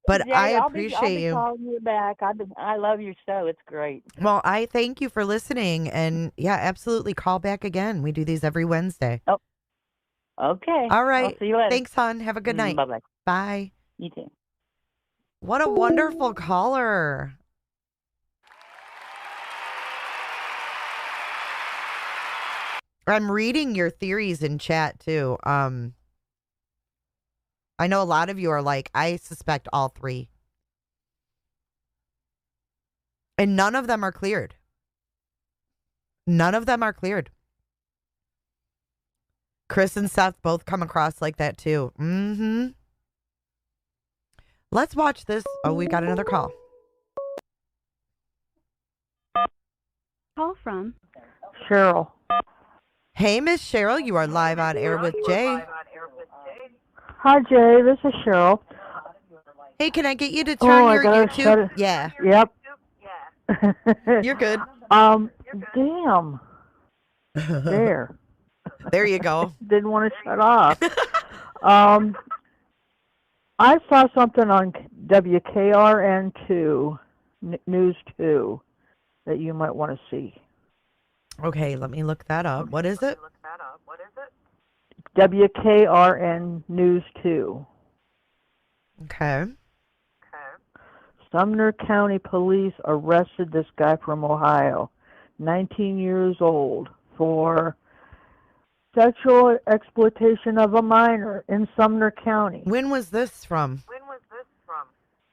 But
Jay,
I
I'll
appreciate
be
you.
calling you back. I love your show. It's great.
Well, I thank you for listening. And yeah, absolutely. Call back again. We do these every Wednesday.
Oh, okay.
All right.
I'll see you later.
Thanks, hon. Have a good night.
Bye-bye.
Bye.
You too.
What a wonderful caller. I'm reading your theories in chat too. I know a lot of you are like, I suspect all three. And none of them are cleared. None of them are cleared. Chris and Seth both come across like that too. Mm-hmm. Let's watch this. Oh, we got another call.
Call from
Cheryl.
Hey, Miss Cheryl, you are live on air with Jay.
Hi, Jay. This is Cheryl.
Hey, can I get you to turn your YouTube? Yeah.
Yep.
You're good.
Damn. There.
There you go.
Didn't want to shut off. I saw something on WKRN2, News 2, that you might want to see.
Okay, let me look that up. What is it?
WKRN News 2.
Okay.
Sumner County Police arrested this guy from Ohio, 19 years old, for sexual exploitation of a minor in Sumner County.
When was this from?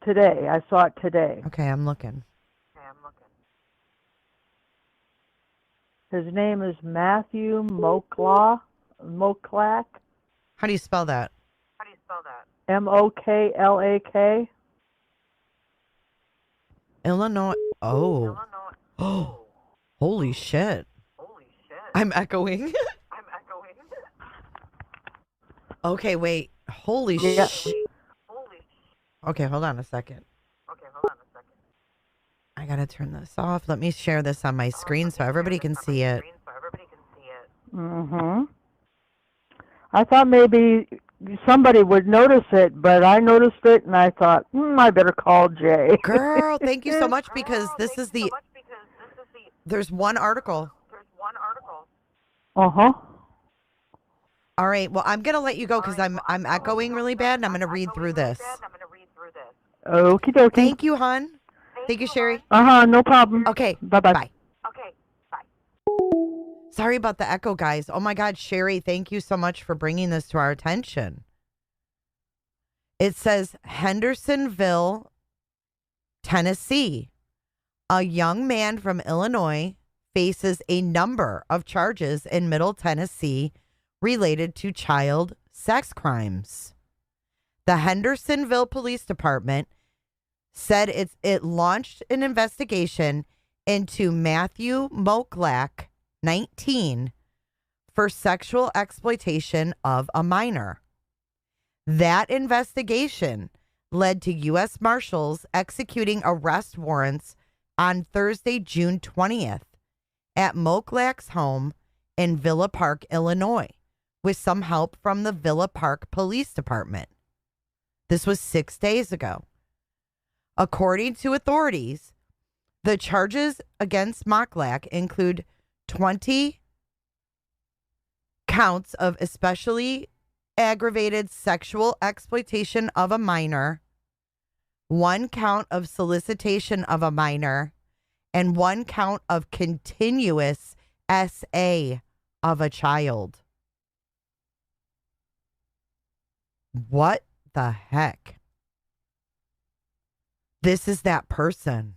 Today. I saw it today.
Okay, I'm looking.
His name is Matthew Moklak.
How do you spell that?
Moklak.
Illinois. Oh. Oh. Holy shit. I'm echoing. Okay, wait. Holy shit. Okay, hold on a second. I gotta turn this off. Let me share this on my screen so everybody can see it.
Mm-hmm. I thought maybe somebody would notice it, but I noticed it and I thought, I better call Jay.
Girl, thank you so much because this is the... There's one article.
Uh-huh.
All right, well, I'm going to let you go because I'm echoing really bad and I'm going to read through this.
Okie dokie.
Thank you, hon. Thank you, Sherry.
Uh-huh, no problem.
Okay.
Bye-bye.
Bye. Sorry about the echo, guys. Oh, my God, Sherry, thank you so much for bringing this to our attention. It says Hendersonville, Tennessee. A young man from Illinois faces a number of charges in Middle Tennessee related to child sex crimes. The Hendersonville Police Department said it launched an investigation into Matthew Moklak, 19, for sexual exploitation of a minor. That investigation led to U.S. Marshals executing arrest warrants on Thursday, June 20th at Moklak's home in Villa Park, Illinois, with some help from the Villa Park Police Department. This was 6 days ago. According to authorities, the charges against Moklak include 20 counts of especially aggravated sexual exploitation of a minor, 1 count of solicitation of a minor, and 1 count of continuous SA of a child. What the heck? This is that person.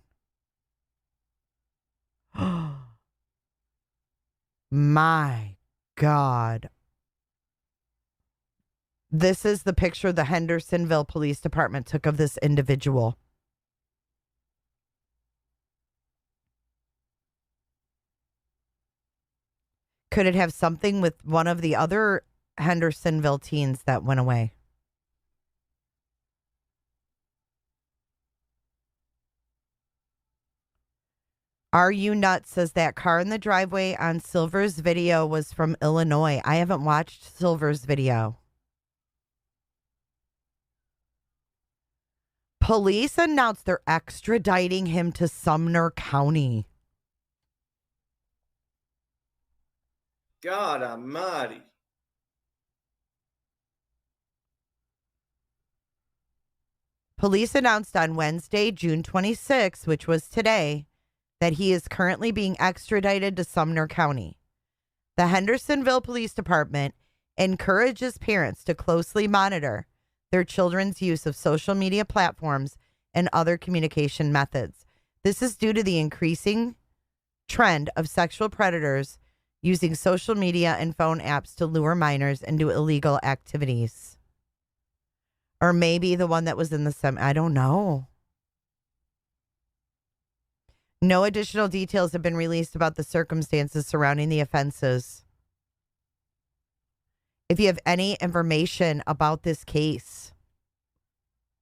My God. This is the picture the Hendersonville Police Department took of this individual. Could it have something with one of the other Hendersonville teens that went away? Are You Nuts says that car in the driveway on Silver's video was from Illinois. I haven't watched Silver's video. Police announced they're extraditing him to Sumner County.
God almighty.
Police announced on Wednesday, June 26, which was today, that he is currently being extradited to Sumner County. The Hendersonville Police Department encourages parents to closely monitor their children's use of social media platforms and other communication methods. This is due to the increasing trend of sexual predators using social media and phone apps to lure minors into illegal activities. Or maybe the one that was in the I don't know. No additional details have been released about the circumstances surrounding the offenses. If you have any information about this case,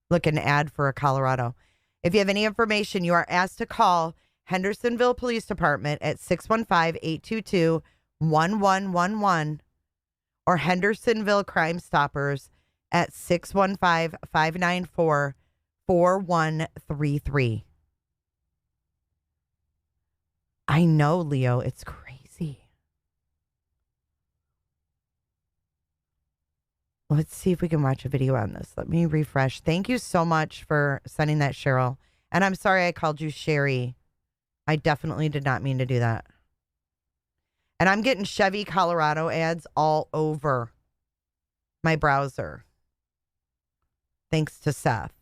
look, an ad for a Colorado. If you have any information, you are asked to call Hendersonville Police Department at 615-822-1111 or Hendersonville Crime Stoppers at 615-594-4133. I know, Leo, it's crazy. Let's see if we can watch a video on this. Let me refresh. Thank you so much for sending that, Cheryl. And I'm sorry I called you Sherry. I definitely did not mean to do that. And I'm getting Chevy Colorado ads all over my browser. Thanks to Seth.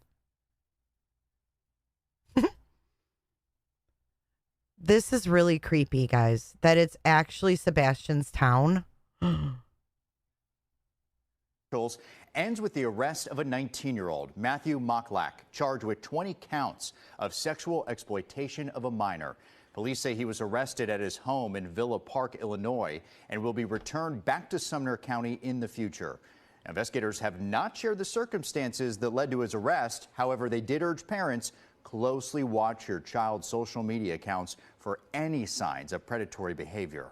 This is really creepy, guys, that it's actually Sebastian's town.
Ends with the arrest of a 19-year-old, Matthew Moklak, charged with 20 counts of sexual exploitation of a minor. Police say he was arrested at his home in Villa Park, Illinois, and will be returned back to Sumner County in the future. Investigators have not shared the circumstances that led to his arrest. However, they did urge parents closely watch your child's social media accounts for any signs of predatory behavior.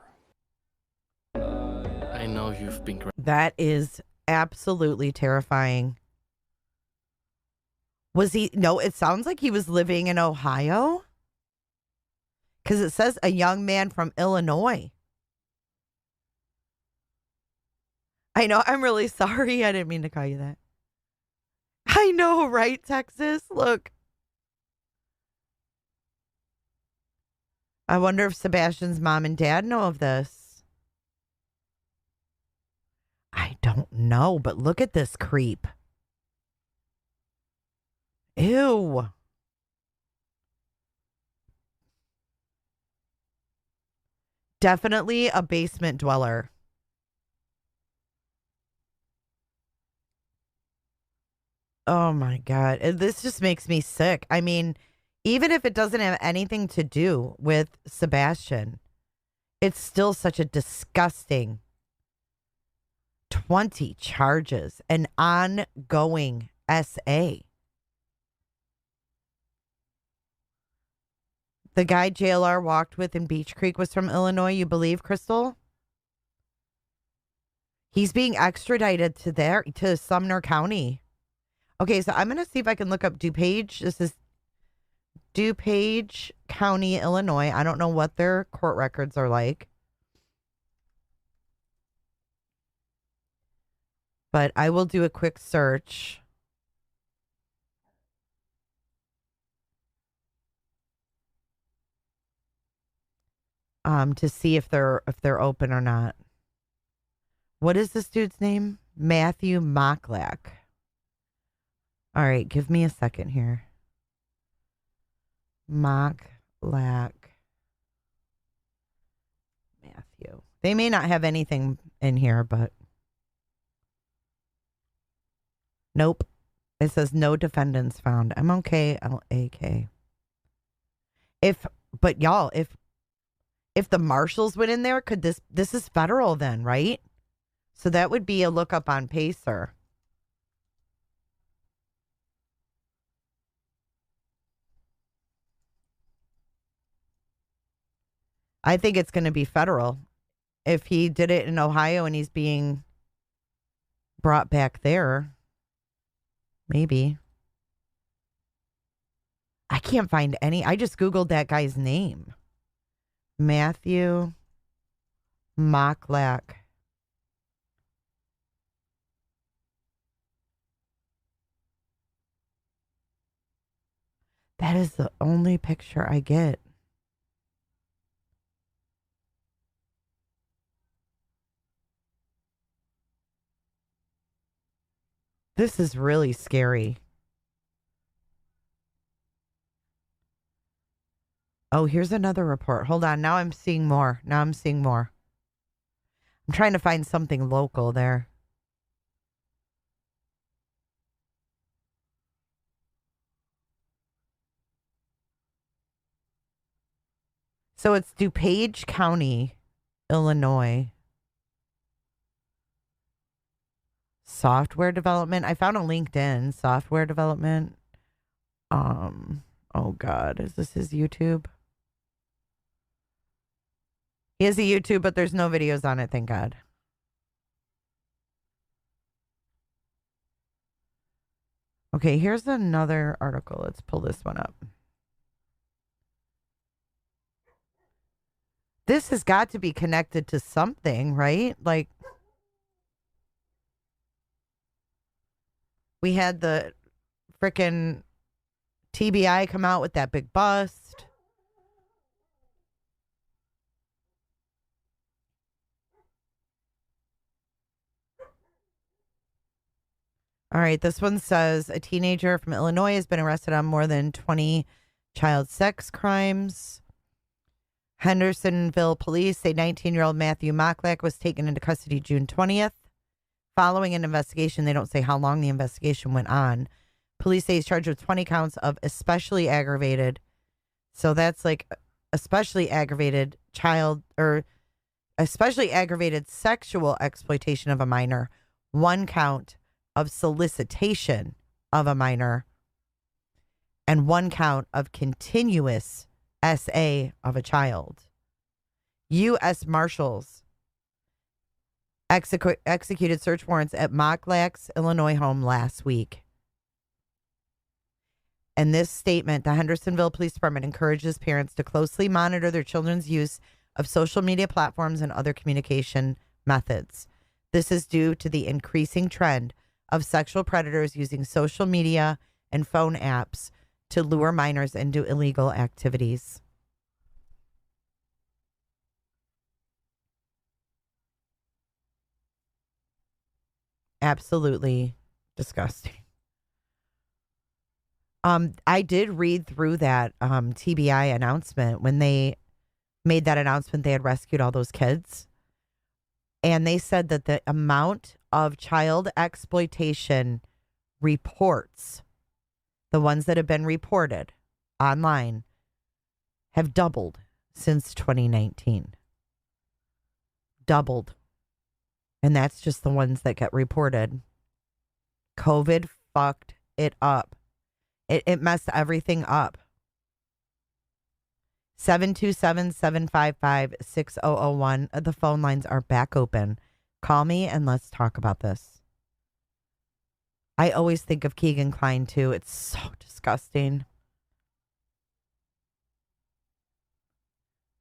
I know you've been...
That is absolutely terrifying. Was he... No, it sounds like he was living in Ohio. Because it says a young man from Illinois. I know, I'm really sorry. I didn't mean to call you that. I know, right, Texas? Look. I wonder if Sebastian's mom and dad know of this. I don't know, but look at this creep. Ew. Definitely a basement dweller. Oh my God. This just makes me sick. I mean, even if it doesn't have anything to do with Sebastian, it's still such a disgusting 20 charges, an ongoing SA. The guy JLR walked with in Beach Creek was from Illinois, you believe, Crystal? He's being extradited to Sumner County. Okay, so I'm going to see if I can look up DuPage. This is DuPage County, Illinois. I don't know what their court records are like. But I will do a quick search. To see if they're open or not. What is this dude's name? Matthew Moklak. All right, give me a second here. Moklak. Matthew. They may not have anything in here, but nope. It says no defendants found. MOKLAK. But y'all, if the marshals went in there, could this is federal then, right? So that would be a lookup on Pacer. I think it's going to be federal. If he did it in Ohio and he's being brought back there, maybe. I can't find any. I just Googled that guy's name. Matthew Moklak. That is the only picture I get. This is really scary. Oh, here's another report. Hold on. Now I'm seeing more. I'm trying to find something local there. So it's DuPage County, Illinois. Software development. I found a LinkedIn. Software development. Oh God, is this his YouTube? He has a YouTube, but there's no videos on it, thank God. Okay, here's another article. Let's pull this one up. This has got to be connected to something, right? Like, we had the frickin' TBI come out with that big bust. All right, this one says a teenager from Illinois has been arrested on more than 20 child sex crimes. Hendersonville police say 19-year-old Matthew Moklak was taken into custody June 20th. Following an investigation, they don't say how long the investigation went on. Police say he's charged with 20 counts of especially aggravated. So that's like especially aggravated child or especially aggravated sexual exploitation of a minor. 1 count of solicitation of a minor. And 1 count of continuous SA of a child. U.S. Marshals executed search warrants at Moklak's Illinois home last week. In this statement, the Hendersonville Police Department encourages parents to closely monitor their children's use of social media platforms and other communication methods. This is due to the increasing trend of sexual predators using social media and phone apps to lure minors into illegal activities. Absolutely disgusting. I did read through that TBI announcement. When they made that announcement, they had rescued all those kids. And they said that the amount of child exploitation reports, the ones that have been reported online, have doubled since 2019. Doubled. And that's just the ones that get reported. COVID fucked it up. It messed everything up. 727-755-6001. The phone lines are back open. Call me and let's talk about this. I always think of Keegan Kline too. It's so disgusting.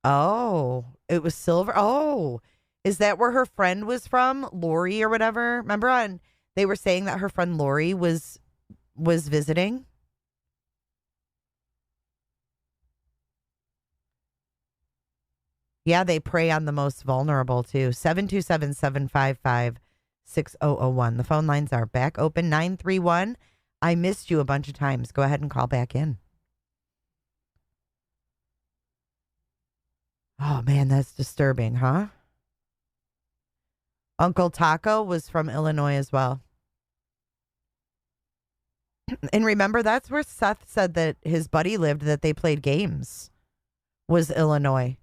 Oh, it was Silver. Oh, is that where her friend was from? Lori or whatever? Remember they were saying that her friend Lori was visiting? Yeah, they prey on the most vulnerable too. 727-755-6001. The phone lines are back open. 931. I missed you a bunch of times. Go ahead and call back in. Oh, man, that's disturbing, huh? Uncle Taco was from Illinois as well. And remember, that's where Seth said that his buddy lived, that they played games, was Illinois.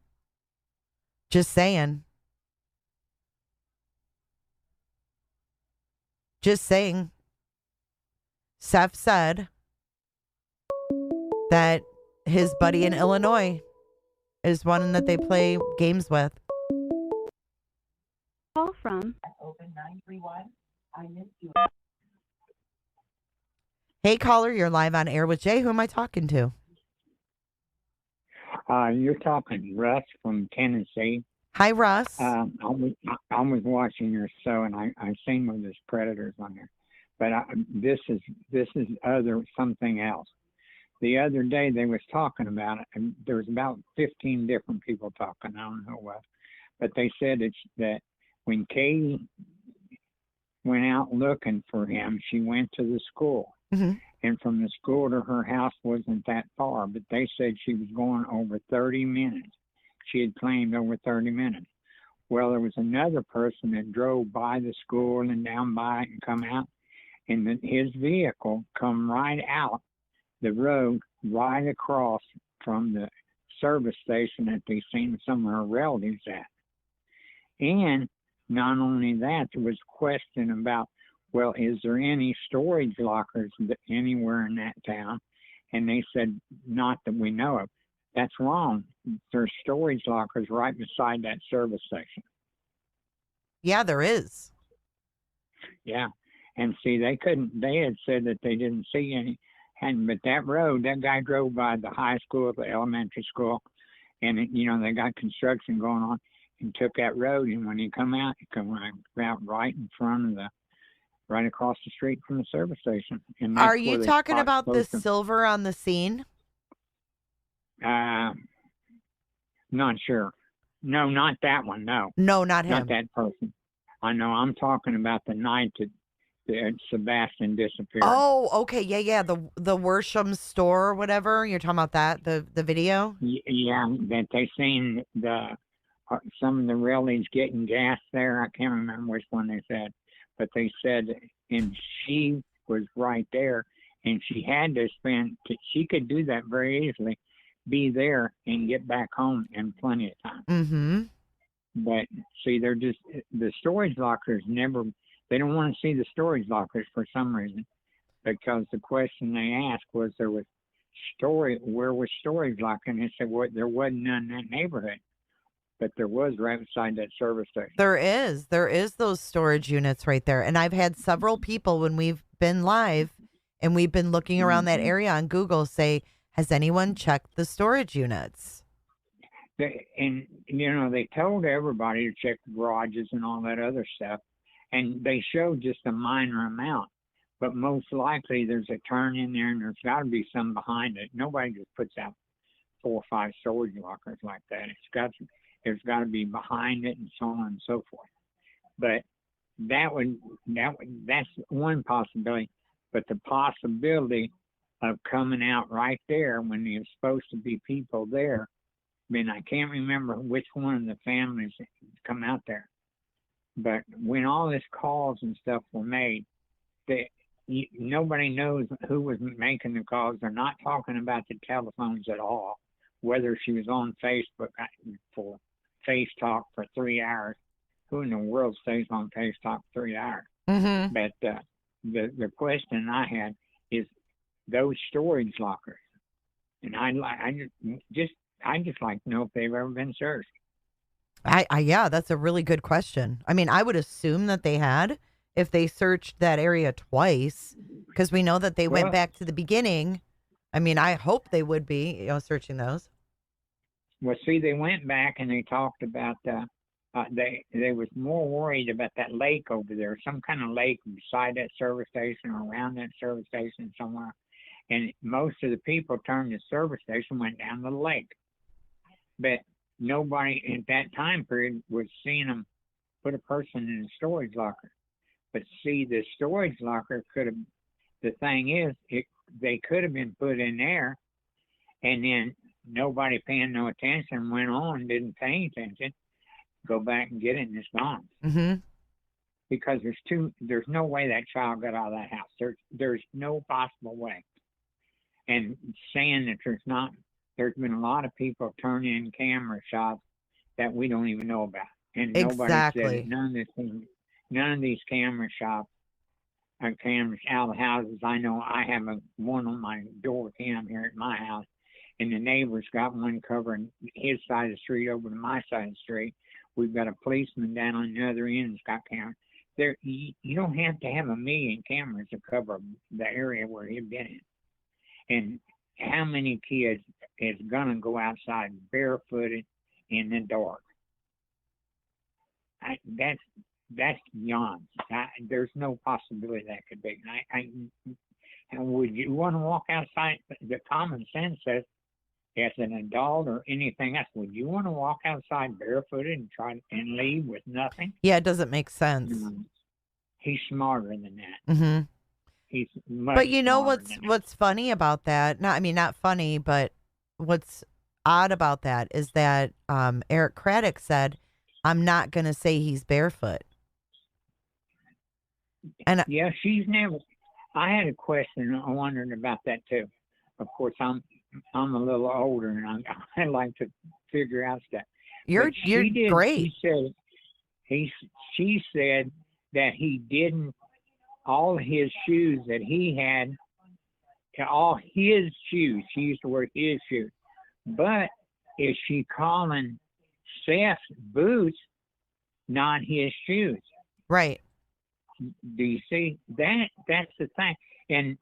Just saying. Just saying. Seth said that his buddy in Illinois is one that they play games with.
Call from.
Open 931. I missed you.
Hey, caller, you're live on air with Jay. Who am I talking to?
You're talking Russ from Tennessee.
Hi, Russ.
I was watching your show, and I seen where there's predators on there, but this is something else. The other day they was talking about it, and there was about 15 different people talking. I don't know what, but they said it's that when Katie went out looking for him, she went to the school.
Mm-hmm.
And from the school to her house wasn't that far, but they said she was going over 30 minutes. She had claimed over 30 minutes. Well, there was another person that drove by the school and down by it and come out, and his vehicle come right out the road right across from the service station that they seen some of her relatives at. And not only that, there was a question about, well, is there any storage lockers anywhere in that town? And they said, not that we know of. That's wrong. There's storage lockers right beside that service station.
Yeah, there is.
Yeah. And see, they had said that they didn't see any. But that road, that guy drove by the high school, the elementary school, and, they got construction going on, and took that road. And when he come out right in front of right across the street from the service station. And
are you talking about the silver on the scene?
Not sure. No, not that one. No.
No, not him.
Not that person. I know. I'm talking about the night that Sebastian disappeared.
Oh, okay. Yeah. The Worsham store or whatever. You're talking about that, the video?
Yeah, that they seen some of the relatives getting gas there. I can't remember which one they said. But they said, and she was right there, and she had to she could do that very easily, be there and get back home in plenty of time.
Mm-hmm.
But see, they're just, the storage lockers they don't want to see the storage lockers for some reason, because the question they asked was where was storage locker? And they said, there wasn't none in that neighborhood. But there was right beside that service station. There is those storage units right there. And I've had several people when we've been live and we've been looking around that area on Google say, has anyone checked the storage units? And, they told everybody to check the garages and all that other stuff. And they showed just a minor amount. But most likely there's a turn in there and there's got to be some behind it. Nobody just puts out 4 or 5 storage lockers like that. There's got to be behind it and so on and so forth. But that's one possibility. But the possibility of coming out right there when there's supposed to be people there, I can't remember which one of the families come out there. But when all this calls and stuff were made, nobody knows who was making the calls. They're not talking about the telephones at all, whether she was on Facebook for Face Talk for 3 hours who in the world stays on FaceTime 3 hours?
Mm-hmm.
But the question I had is those storage lockers, and I just like to know if they've ever been searched.
Yeah, that's a really good question. I mean, I would assume that they had if they searched that area twice, because we know that they went back to the beginning. I mean, I hope they would be, searching those.
Well, see, they went back and they talked about they was more worried about that lake over there, some kind of lake beside that service station or around that service station somewhere. And most of the people turned the service station went down to the lake. But nobody at that time period was seeing them put a person in a storage locker. But see, the storage locker the thing is, they could have been put in there, and then nobody paying no attention went on, didn't pay any attention, go back and get it, and it's gone.
Mm-hmm.
Because there's no way that child got out of that house. There's no possible way. And saying that there's been a lot of people turning in camera shots that we don't even know about. And nobody said none of these camera shots are cameras out of the houses. I know I have one on my door cam here at my house, and the neighbor's got one covering his side of the street over to my side of the street. We've got a policeman down on the other end that's got cameras. You don't have to have 1 million cameras to cover the area where he'd been in. And how many kids is gonna go outside barefooted in the dark? That's beyond. There's no possibility that could be. And would you want to walk outside? The common sense says, as an adult or anything else, would you want to walk outside barefooted and try and leave with nothing?
Yeah, it doesn't make sense.
He's smarter than that.
Mm-hmm.
He's much
But you know
smarter
what's funny about that? Not funny, but what's odd about that is that Eric Craddock said, "I'm not going to say he's barefoot." And
yeah, she's never. I had a question. I wondered about that too. Of course, I'm a little older, and I like to figure out stuff.
You're great.
She said that he didn't. All his shoes that he had, all his shoes. She used to wear his shoes. But is she calling Seth's boots not his shoes?
Right.
Do you see that? That's the thing. And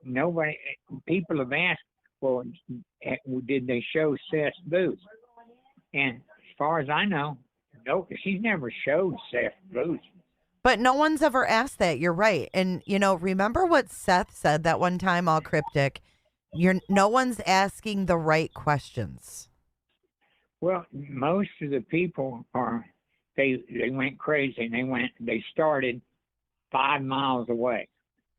people have asked, well, did they show Seth's boots? And as far as I know, no, she's never showed Seth's boots.
But no one's ever asked that. You're right. And, remember what Seth said that one time, all cryptic? No one's asking the right questions.
Well, most of the people they went crazy, and they started 5 miles away,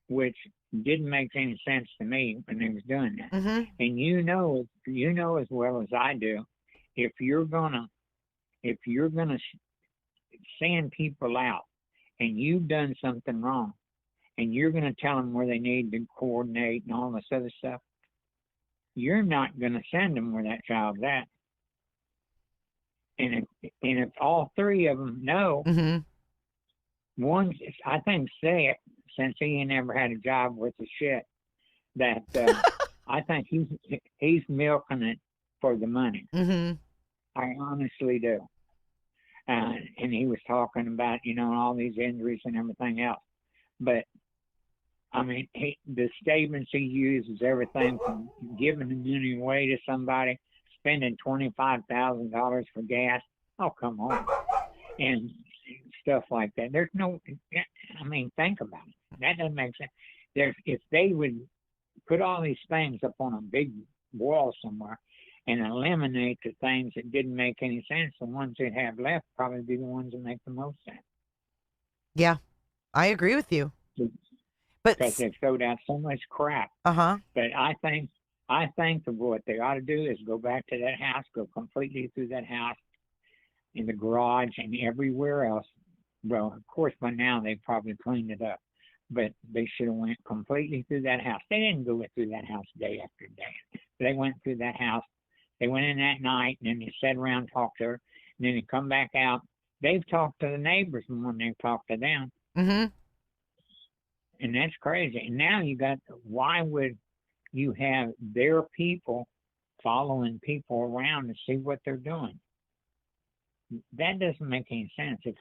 which didn't make any sense to me when they was doing that.
Mm-hmm.
And you know as well as I do, if you're gonna send people out and you've done something wrong, and you're gonna tell them where they need to coordinate and all this other stuff, you're not gonna send them where that child's at. And if all three of them know,
mm-hmm.
one, I think Seth, since he ain't never had a job worth of shit, that I think he's milking it for the money.
Mm-hmm.
I honestly do. And he was talking about, all these injuries and everything else. But, I mean, the statements he uses, everything from giving the money away to somebody, spending $25,000 for gas. Oh, come on. And stuff like that. There's no, think about it. That doesn't make sense. If they would put all these things up on a big wall somewhere and eliminate the things that didn't make any sense, the ones they have left probably be the ones that make the most sense.
Yeah, I agree with you. But
because they've thrown out so much crap.
Uh-huh.
But I think that what they ought to do is go back to that house, go completely through that house, in the garage and everywhere else. Well, of course, by now they've probably cleaned it up, but they should have went completely through that house. They didn't go through that house day after day. They went through that house. They went in that night, and then they sat around and talked to her, and then they come back out they've talked to the neighbors more than they've talked to them.
Mm-hmm.
And that's crazy. And now why would you have their people following people around to see what they're doing? That doesn't make any sense. If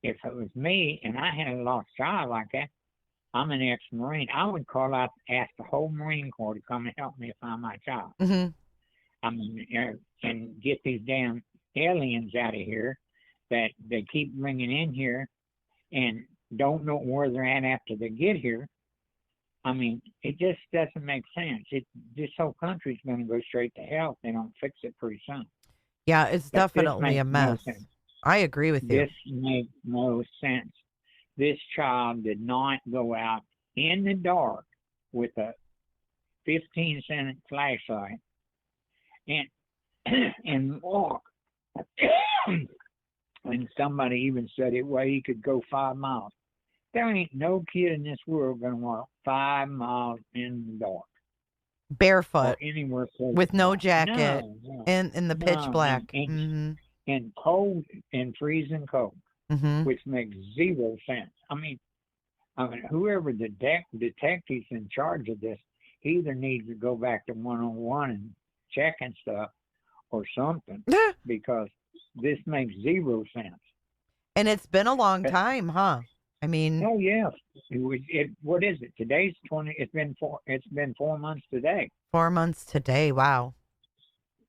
it was me and I had a lost child like that, I'm an ex-Marine, I would call out, ask the whole Marine Corps to come and help me find my child.
Mm-hmm.
And get these damn aliens out of here that they keep bringing in here and don't know where they're at after they get here. I mean, it just doesn't make sense. This whole country's going to go straight to hell if they don't fix it pretty soon.
Yeah, it's definitely a mess.
No,
I agree with you.
This makes no sense. This child did not go out in the dark with a 15-cent flashlight and walk. And somebody even said it way he could go 5 miles. There ain't no kid in this world going to walk 5 miles in the dark.
Barefoot.
Anywhere
with no jacket.
No.
And in the pitch black.
And cold and freezing cold, which makes zero sense. I mean, whoever the detective's in charge of this, he either needs to go back to 101 and check and stuff or something, because this makes zero sense.
And it's been a long time, huh? I mean,
oh yeah. What is it? Today's 20. It's been 4 months today.
4 months today. Wow.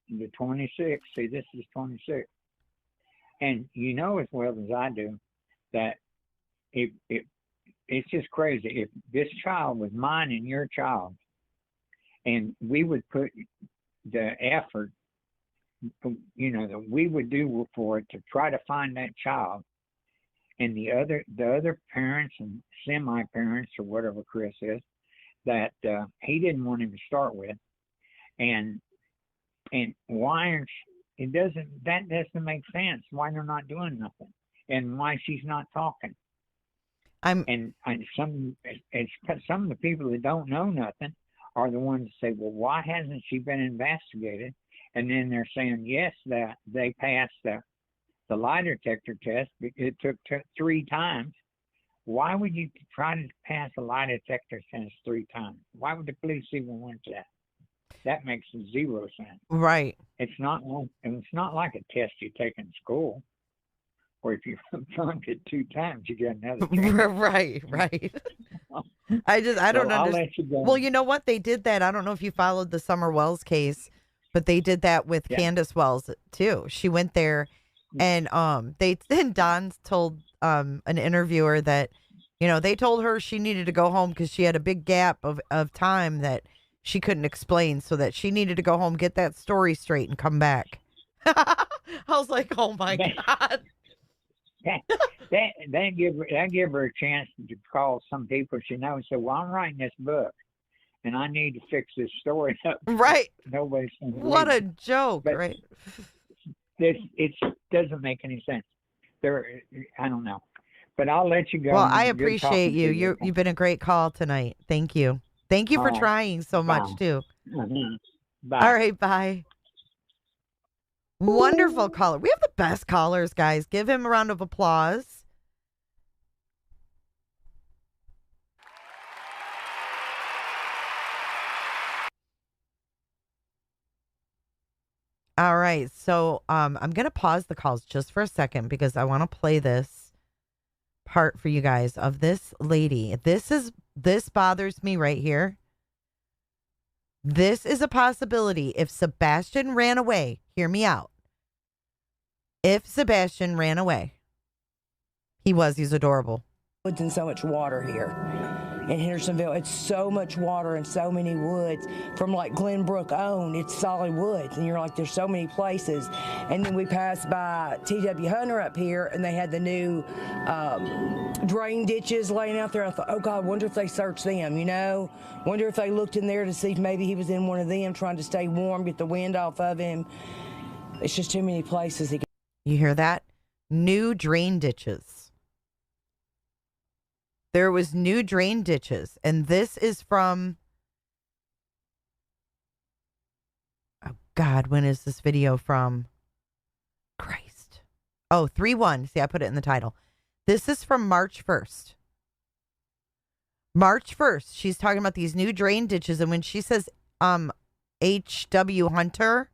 The 26th. See, this is 26. And you know as well as I do that it's just crazy. If this child was mine and your child, and we would put the effort, that we would do for it to try to find that child, and the other parents and semi-parents or whatever Chris is, that he didn't want him to start with, and why that doesn't make sense. Why they're not doing nothing, and why she's not talking. And some of the people that don't know nothing are the ones that say, well, why hasn't she been investigated? And then they're saying yes, that they passed the lie detector test. It took 3 times. Why would you try to pass a lie detector test 3 times? Why would the police even want that? That makes zero sense.
Right.
It's not like a test you take in school, or if you flunk it 2 times, you get another chance.
Right. I don't understand. Well, you know what? They did that. I don't know if you followed the Summer Wells case, but they did that with Candace Wells too. She went there, and Don told an interviewer that, they told her she needed to go home because she had a big gap of time that she couldn't explain, so that she needed to go home, get that story straight, and come back. I was like, oh my God.
That give her a chance to call some people she knows and say, well, I'm writing this book and I need to fix this story up.
Right.
Nobody's
what a joke, but right?
It doesn't make any sense. I don't know. But I'll let you go.
Well, I appreciate you. You've been a great call tonight. Thank you. Thank you for trying so much too.
Bye.
All right, bye. Wonderful caller. We have the best callers, guys. Give him a round of applause. All right, so I'm going to pause the calls just for a second because I want to play this part for you guys of this lady. This bothers me right here. This is a possibility if Sebastian ran away. Hear me out. If Sebastian ran away, he's adorable.
Woods and so much water here in Hendersonville. It's so much water and so many woods. From like Glenbrook on, it's solid woods. And you're like, there's so many places. And then we passed by T.W. Hunter up here, and they had the new drain ditches laying out there. I thought, oh God, wonder if they searched them, Wonder if they looked in there to see if maybe he was in one of them trying to stay warm, get the wind off of him. It's just too many places.
You hear that? New drain ditches. There was new drain ditches, and this is from, oh God, when is this video from? Christ. Oh, 3-1. See, I put it in the title. This is from March 1st. March 1st, she's talking about these new drain ditches. And when she says H.W. Hunter,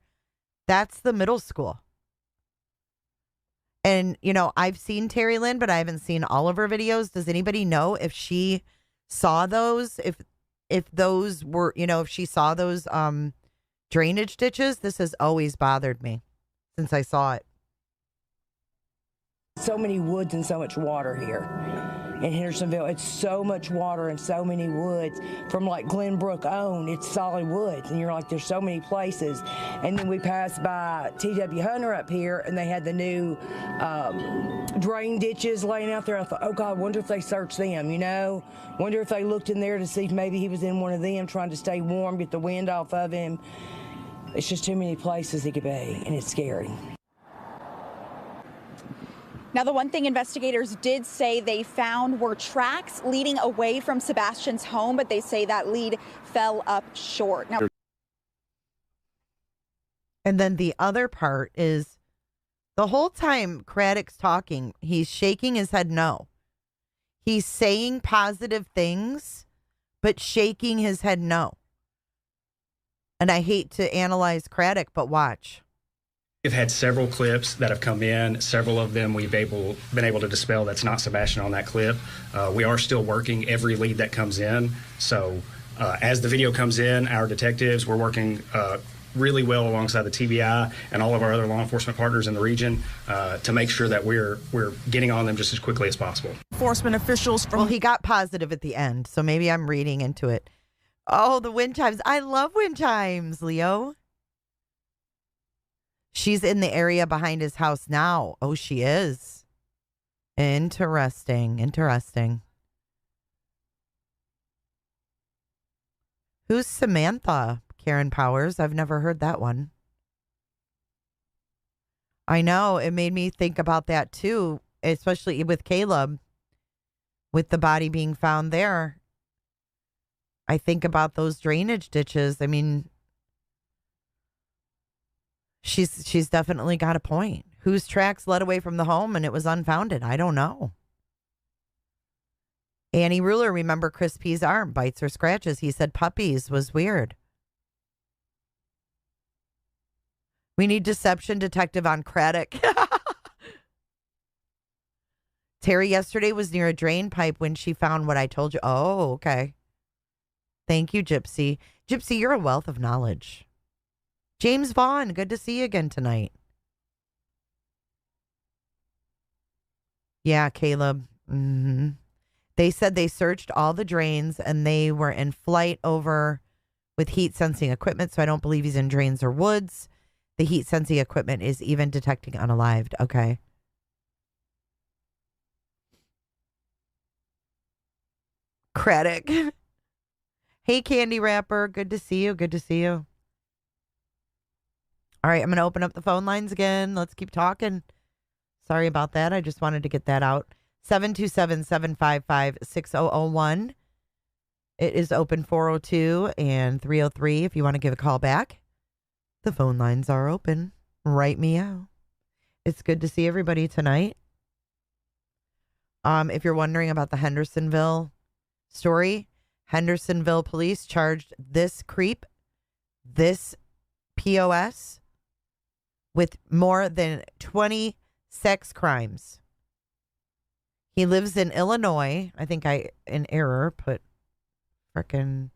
that's the middle school. And, you know, I've seen Terry Lynn, but I haven't seen all of her videos. Does anybody know if she saw those? If those were, you know, if she saw those drainage ditches? This has always bothered me since I saw it.
So many woods and so much water here in Hendersonville. It's so much water and so many woods. From like Glenbrook on, it's solid woods. And you're like, there's so many places. And then we passed by T.W. Hunter up here, and they had the new drain ditches laying out there. I thought, oh, God, wonder if they searched them, you know? Wonder if they looked in there to see if maybe he was in one of them trying to stay warm, get the wind off of him. It's just too many places he could be, and it's scary.
Now, the one thing investigators did say they found were tracks leading away from Sebastian's home, but they say that lead fell up short. Now,
and then the other part is the whole time Craddock's talking, he's shaking his head no. He's saying positive things, but shaking his head no. And I hate to analyze Craddock, but watch.
We've had several clips that have come in. Several of them we've been able to dispel. That's not Sebastian on that clip. We are still working every lead that comes in. So as the video comes in, our detectives, we're working really well alongside the TBI and all of our other law enforcement partners in the region to make sure that we're getting on them just as quickly as possible.
Enforcement officials from... Well, he got positive at the end, so maybe I'm reading into it. Oh, the wind chimes. I love wind chimes, Leo. She's in the area behind his house now. Oh, she is. Interesting. Interesting. Who's Samantha? Karen Powers. I've never heard that one. I know. It made me think about that too, especially with Caleb, with the body being found there. I think about those drainage ditches. I mean, she's definitely got a point. Whose tracks led away from the home and it was unfounded? I don't know. Annie Ruler, remember Chris P's arm, bites or scratches. He said puppies was weird. We need deception detective on Craddock. Terry yesterday was near a drain pipe when she found what I told you. Oh, okay. Thank you, Gypsy. Gypsy, you're a wealth of knowledge. James Vaughn, good to see you again tonight. Yeah, Caleb. Mm-hmm. They said they searched all the drains and they were in flight over with heat sensing equipment, so I don't believe he's in drains or woods. The heat sensing equipment is even detecting unalived. Okay. Craddock. Hey, Candy Wrapper. Good to see you. Good to see you. All right, I'm going to open up the phone lines again. Let's keep talking. Sorry about that. I just wanted to get that out. 727-755-6001. It is open 402 and 303 if you want to give a call back. The phone lines are open. Write me out. It's good to see everybody tonight. If you're wondering about the Hendersonville story, Hendersonville police charged this creep, this POS, with more than 20 sex crimes. He lives in Illinois. I think I, in error, put frickin'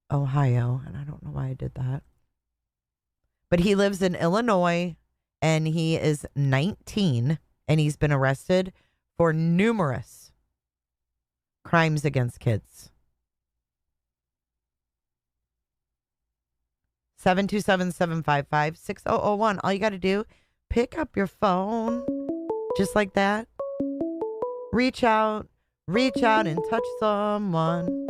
Ohio, and I don't know why I did that. But he lives in Illinois, and he is 19, and he's been arrested for numerous crimes against kids. 727-755-6001. All you got to do, pick up your phone, just like that. Reach out and touch someone.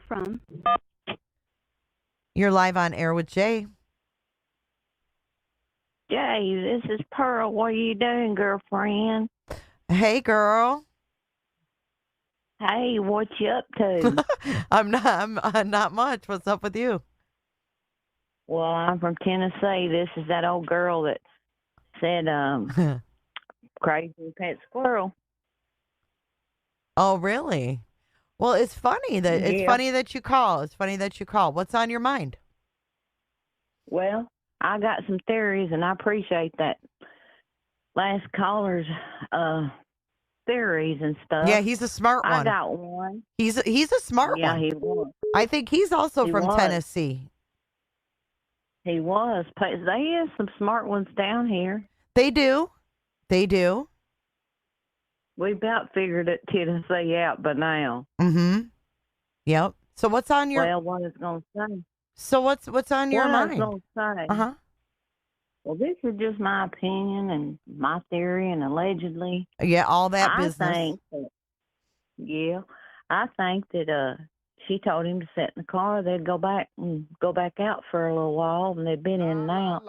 From.
You're live on air with Jay.
Jay, this is Pearl. What are you doing, girlfriend?
Hey, girl.
Hey, what you up to?
I'm not much. What's up with you?
Well, I'm from Tennessee. This is that old girl that said, crazy pet squirrel.
Oh, really? Well, it's funny that you call. It's funny that you call. What's on your mind?
Well, I got some theories, and I appreciate that last caller's theories and stuff.
Yeah, he's a smart one.
I got one.
He's a smart one.
Yeah, he was.
I think he's also from Tennessee.
He was. They have some smart ones down here.
They do. They do.
We about figured it Tennessee out by now.
Mm-hmm. Yep. So what's on your...
Well, what it's going to say.
So what's on your mind?
What I was going to say.
Uh-huh.
Well, this is just my opinion and my theory and allegedly.
Yeah, all that business.
I think that she told him to sit in the car. They'd go back out for a little while, and they'd been in and out.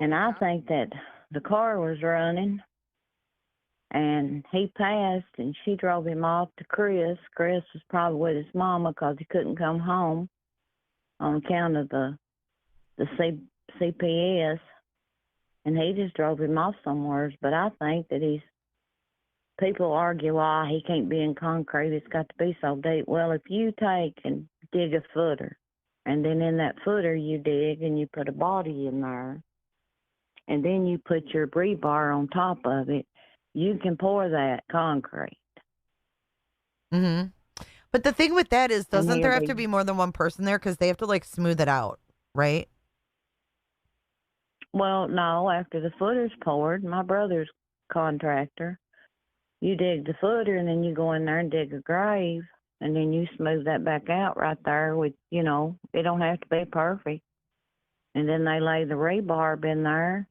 And I think that the car was running, and he passed, and she drove him off to Chris. Chris was probably with his mama because he couldn't come home on account of the CPS, and he just drove him off somewhere. But I think that people argue why he can't be in concrete. It's got to be so deep. Well, if you take and dig a footer, and then in that footer you dig and you put a body in there, and then you put your rebar on top of it, you can pour that concrete.
Mm-hmm. But the thing with that is, doesn't there have to be more than one person there? Because they have to, like, smooth it out, right?
Well, no. After the footer's poured, my brother's contractor, you dig the footer, and then you go in there and dig a grave, and then you smooth that back out right there with, it don't have to be perfect. And then they lay the rebar in there,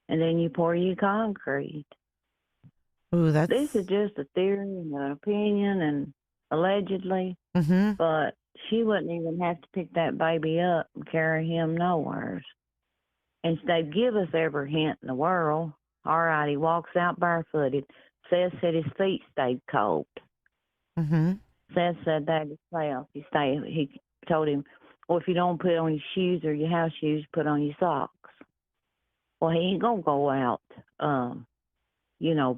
and then you pour your concrete.
Ooh,
This is just a theory and an opinion and allegedly, but she wouldn't even have to pick that baby up and carry him nowhere. And they'd give us every hint in the world. All right, he walks out barefooted. Seth said his feet stayed cold.
Mm-hmm.
Seth said that himself. He told him, well, if you don't put on your shoes or your house shoes, put on your socks. Well, he ain't going to go out,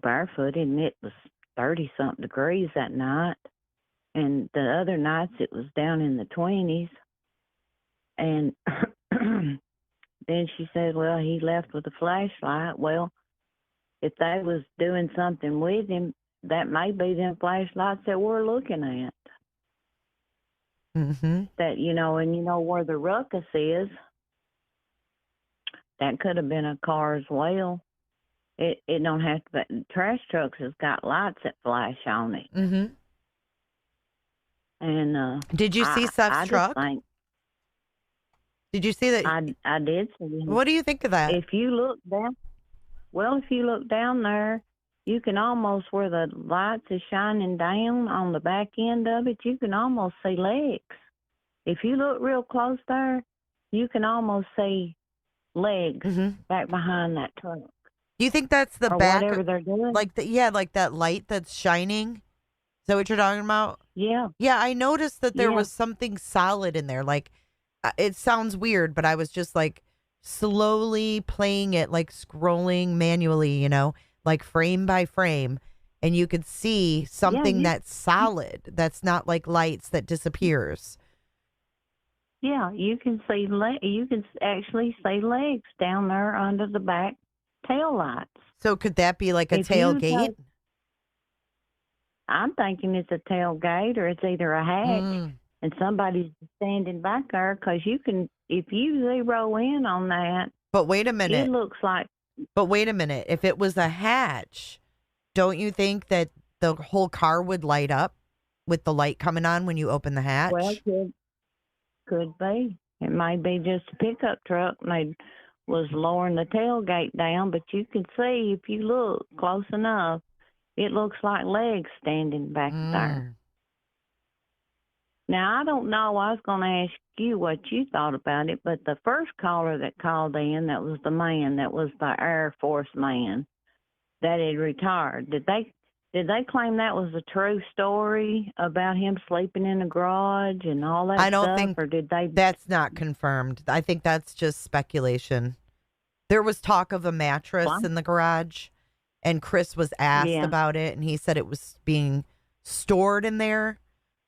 barefooted, and it was 30-something degrees that night. And the other nights it was down in the 20s. And then she said, well, he left with a flashlight. Well, if they was doing something with him, that may be them flashlights that we're looking at.
Mm-hmm.
That, and where the ruckus is, that could have been a car as well. It don't have to be. Trash trucks has got lights that flash on it.
Mm-hmm.
And
did you see Seth's truck? Did you see that?
I did see him.
What do you think of that?
If you look down there, you can almost, where the lights is shining down on the back end of it, you can almost see legs. If you look real close there, you can almost see legs back behind that truck.
Do you think that's the
or
back?
Whatever they're doing.
Like that light that's shining? Is that what you're talking about?
Yeah.
Yeah, I noticed that there was something solid in there. Like, it sounds weird, but I was just like slowly playing it, like scrolling manually, like frame by frame. And you could see something that's solid. That's not like lights that disappears.
Yeah, you can see you can actually see legs down there under the back tail lights.
So could that be like a tailgate?
I'm thinking it's a tailgate, or it's either a hatch, and somebody's standing back there, because you can, if you zero in on that.
But wait a minute.
It looks like.
But wait a minute. If it was a hatch, don't you think that the whole car would light up with the light coming on when you open the hatch?
Well, could be. It might be just a pickup truck, and they was lowering the tailgate down, but you can see, if you look close enough, it looks like legs standing back there. Now, I don't know. I was going to ask you what you thought about it, but the first caller that called in, that was the man, that was the Air Force man that had retired. Did Did they claim that was a true story about him sleeping in the garage and all that
I don't
stuff?
think
Or did they?
that's not confirmed. I think that's just speculation. There was talk of a mattress in the garage, and Chris was asked about it, and he said it was being stored in there.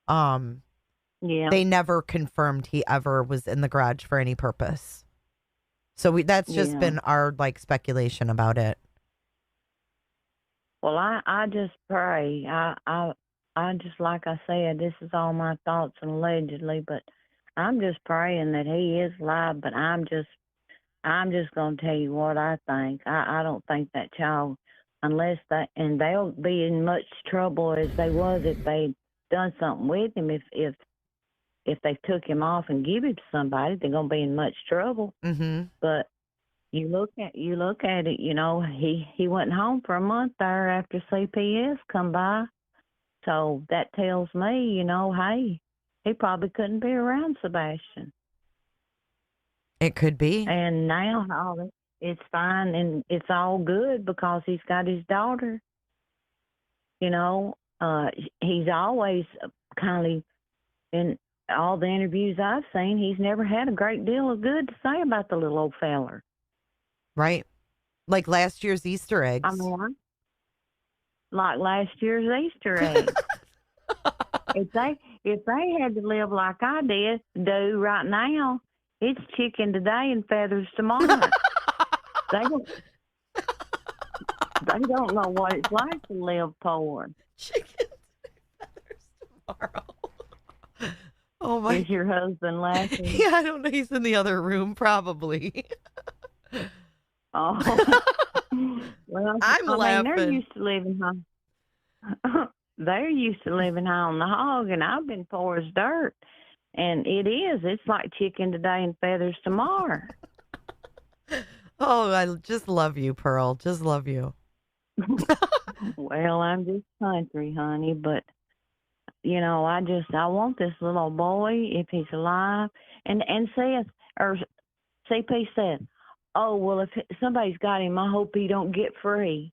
They never confirmed he ever was in the garage for any purpose. So that's just been our speculation about it.
Well, I just pray. I just, like I said, this is all my thoughts and allegedly, but I'm just praying that he is alive. But I'm just going to tell you what I think. I don't think that child, unless and they'll be in much trouble as they was if they'd done something with him. If they took him off and give him to somebody, they're going to be in much trouble.
Mm-hmm.
But you look at it, he went home for a month there after CPS come by. So that tells me, hey, he probably couldn't be around Sebastian.
It could be.
And now it's fine and it's all good because he's got his daughter. He's always kind of, in all the interviews I've seen, he's never had a great deal of good to say about the little old feller.
Right. Like last year's Easter eggs.
I mean, like last year's Easter eggs. If they had to live like I do right now, it's chicken today and feathers tomorrow. They don't know what it's like to live poor.
Chicken and feathers tomorrow. Oh my!
Is your husband laughing?
Yeah, I don't know. He's in the other room, probably.
Oh, well,
I'm laughing.
They're used to living high. They're used to living high on the hog, and I've been poor as dirt. And it's like chicken today and feathers tomorrow.
Oh, I just love you, Pearl. Just love you.
Well, I'm just country, honey, but I want this little boy, if he's alive, and CP said, oh, well, if somebody's got him, I hope he don't get free.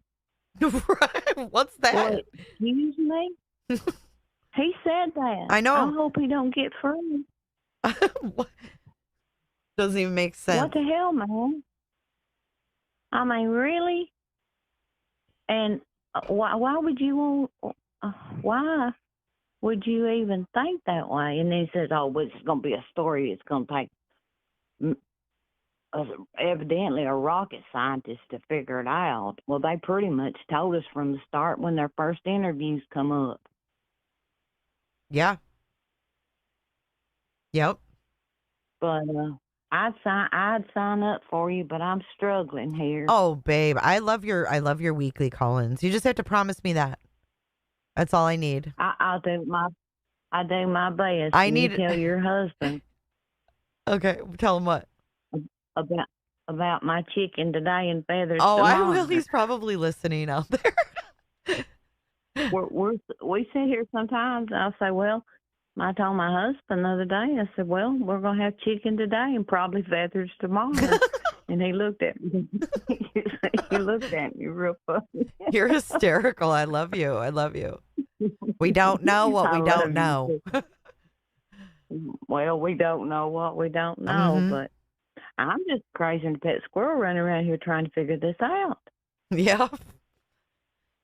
Right? What's that?
Well, excuse me? He said that.
I know.
I hope he don't get free.
Doesn't even make sense.
What the hell, man? I mean, really? And why would you why would you even think that way? And then he says, oh, well, it's going to be a story. It's going to take evidently a rocket scientist to figure it out. Well, they pretty much told us from the start when their first interviews come up.
Yeah. Yep.
But I'd sign up for you, but I'm struggling here.
Oh, babe, I love your weekly call-ins. You just have to promise me that. That's all I need.
I do my best.
I need
to tell your husband.
Okay, tell him what
about my chicken today and feathers.
Oh,
tomorrow.
I will. He's probably listening out there.
We sit here sometimes, and I'll say, well, I told my husband the other day, I said, well, we're going to have chicken today and probably feathers tomorrow. And he looked at me. He looked at me real funny.
You're hysterical. I love you. I love you. We don't know what we don't know.
Well, we don't know what we don't know, but I'm just crazy and pet squirrel running around here trying to figure this out.
Yep.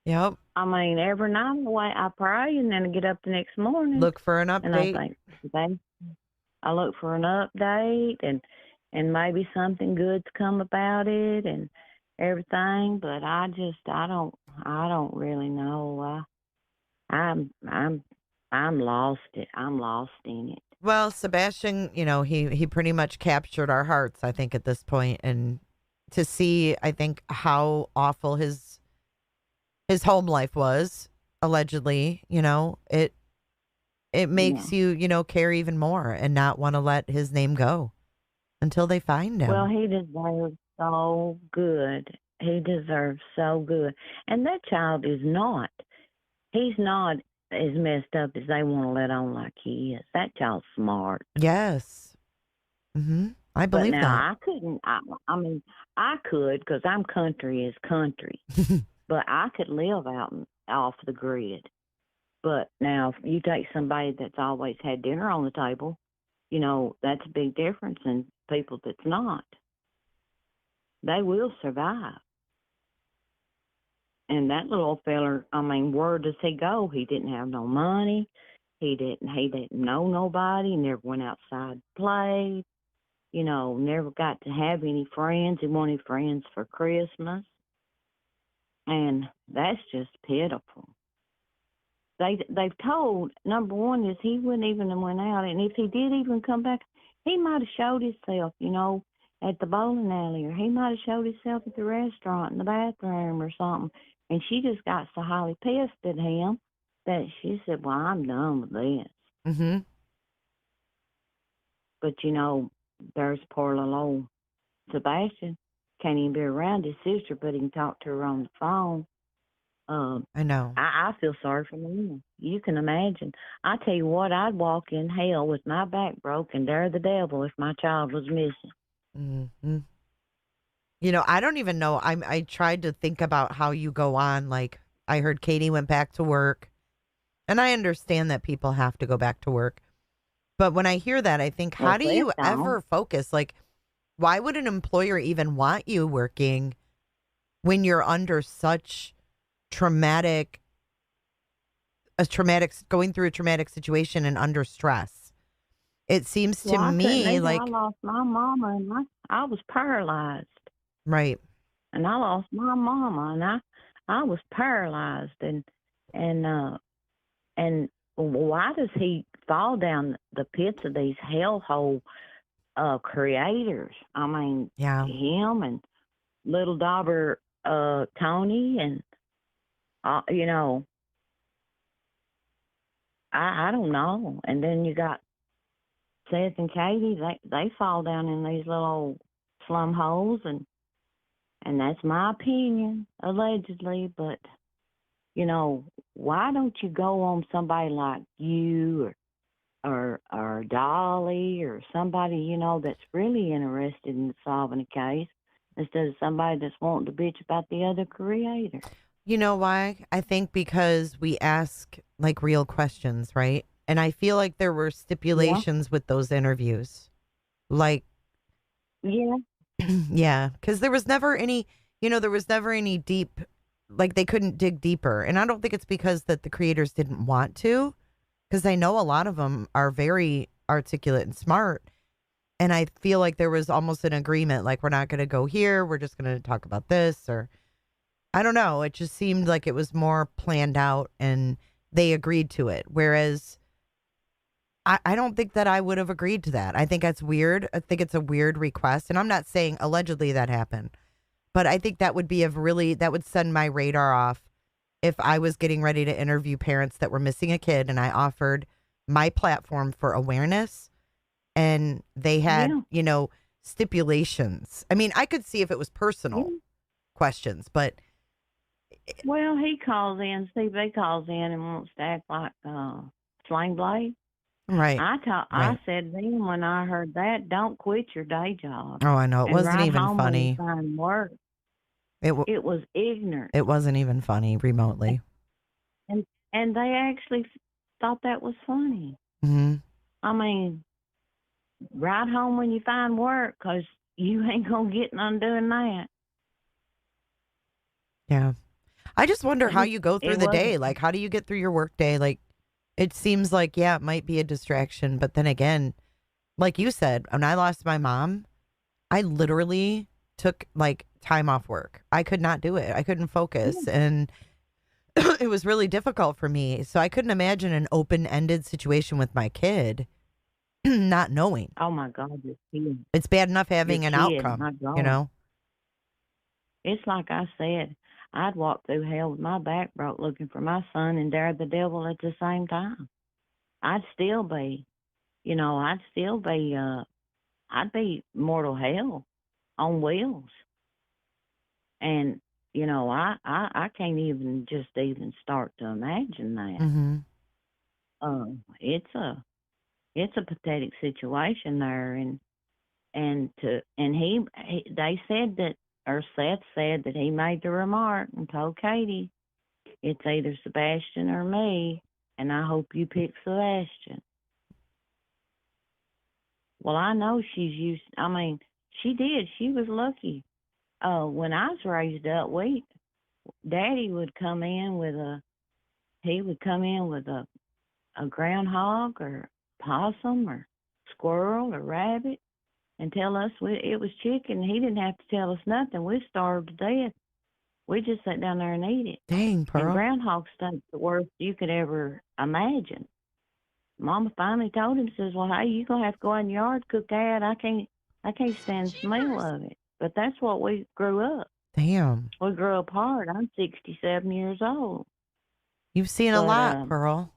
Yep.
I mean, every night I pray, and then I get up the next morning.
Look for an update.
And I think, okay, I look for an update, and maybe something good's come about it and everything. But I don't really know. I'm lost. I'm lost in it.
Well, Sebastian, he pretty much captured our hearts, I think, at this point, and to see, I think, how awful his home life was, allegedly, it makes you, care even more and not want to let his name go until they find him.
Well, he deserves so good. He deserves so good. And that child is not. He's not as messed up as they want to let on like he is. That child's smart.
Yes. I believe
but now,
that.
I couldn't. I mean, I could because I'm country as country. But I could live out off the grid. But now, if you take somebody that's always had dinner on the table, you know, that's a big difference in people that's not. They will survive. And that little feller, I mean, where does he go? He didn't have no money. He didn't know nobody. Never went outside to play. You know, never got to have any friends. He wanted friends for Christmas. And that's just pitiful. They've told, number one is he wouldn't even have went out. And if he did even come back, he might have showed himself, you know, at the bowling alley. Or he might have showed himself at the restaurant in the bathroom or something. And she just got so highly pissed at him that she said, well, I'm done with this.
Mm-hmm.
But, you know, there's poor little old Sebastian. Can't even be around his sister, but he can talk to her on the phone.
I know.
I feel sorry for him. You can imagine. I tell you what, I'd walk in hell with my back broke and dare the devil if my child was missing.
Mm-hmm. You know, I don't even know. I tried to think about how you go on. Like, I heard Katie went back to work. And I understand that people have to go back to work. But when I hear that, I think, how do you ever focus? Like, why would an employer even want you working when you're under such going through a traumatic situation and under stress? It seems to me like
I lost my mama and I was paralyzed.
Right.
And I lost my mama and I was paralyzed and why does he fall down the pits of these hellhole creators? I mean, him and little daughter Tony and you know, I don't know. And then you got Seth and Katie. They fall down in these little old slum holes, and that's my opinion, allegedly. But you know, why don't you go on somebody like you or Dolly or somebody, you know, that's really interested in solving a case instead of somebody that's wanting to bitch about the other creator?
You know why? I think because we ask like real questions, right? And I feel like there were stipulations with those interviews. Like, yeah, because there was never any, you know, there was never any deep, like they couldn't dig deeper. And I don't think it's because that the creators didn't want to, because I know a lot of them are very articulate and smart. And I feel like there was almost an agreement, like, we're not going to go here. We're just going to talk about this, or I don't know. It just seemed like it was more planned out and they agreed to it. Whereas I don't think that I would have agreed to that. I think that's weird. I think it's a weird request. And I'm not saying allegedly that happened, but I think that would be that would send my radar off if I was getting ready to interview parents that were missing a kid and I offered my platform for awareness and they had, you know, stipulations. I mean, I could see if it was personal questions, but.
Well, he calls in, Steve calls in and wants to act like Sling Blade.
Right.
I said then when I heard that, don't quit your day job.
Oh, I know. It wasn't
right
even
home
funny.
Find work. It was ignorant.
It wasn't even funny remotely.
And they actually thought that was funny.
Mm-hmm.
I mean, ride home when you find work, because you ain't going to get none doing that.
Yeah. I just wonder how you go through the day. Like, how do you get through your work day? Like, it seems like, yeah, it might be a distraction. But then again, like you said, when I lost my mom, I literally took like time off work. I could not do it. I couldn't focus. And it was really difficult for me. So I couldn't imagine an open-ended situation with my kid not knowing.
Oh, my God.
It's bad enough having an outcome, you know?
It's like I said. I'd walk through hell with my back broke looking for my son and dare the devil at the same time. I'd still be, you know, I'd be mortal hell on wheels. And, you know, I can't even start to imagine that.
Mm-hmm.
It's a pathetic situation there. They said that, or Seth said that he made the remark and told Katie, it's either Sebastian or me, and I hope you pick Sebastian. Well, I know she's used, she did. She was lucky. When I was raised up, Daddy would come in with a groundhog or possum or squirrel or rabbit and tell us it was chicken. He didn't have to tell us nothing. We starved to death. We just sat down there and ate it.
Dang, Pearl.
And groundhog stuff's the worst you could ever imagine. Mama finally told him, says, well, hey, you gonna have to go in the yard, cook that. I can't stand the smell of it. But that's what we grew up.
Damn.
We grew up hard. I'm 67 years old.
You've seen a lot, Pearl.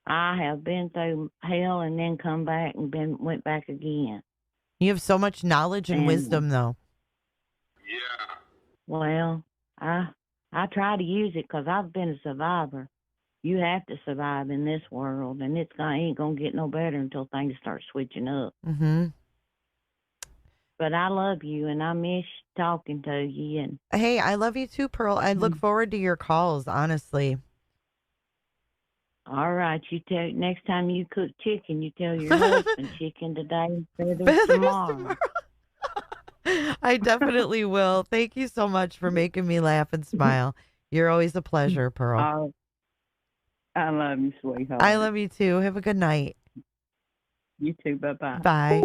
I have been through hell and then come back and went back again.
You have so much knowledge and wisdom, though.
Yeah.
Well, I try to use it because I've been a survivor. You have to survive in this world, and ain't going to get no better until things start switching up.
Mm-hmm.
But I love you, and I miss talking to you. And
hey, I love you too, Pearl. I look forward to your calls, honestly.
All right, next time you cook chicken, you tell your husband chicken today, feathers tomorrow.
I definitely will. Thank you so much for making me laugh and smile. You're always a pleasure, Pearl.
I love you, sweetheart.
I love you too. Have a good night.
You too. Bye-bye.
Bye.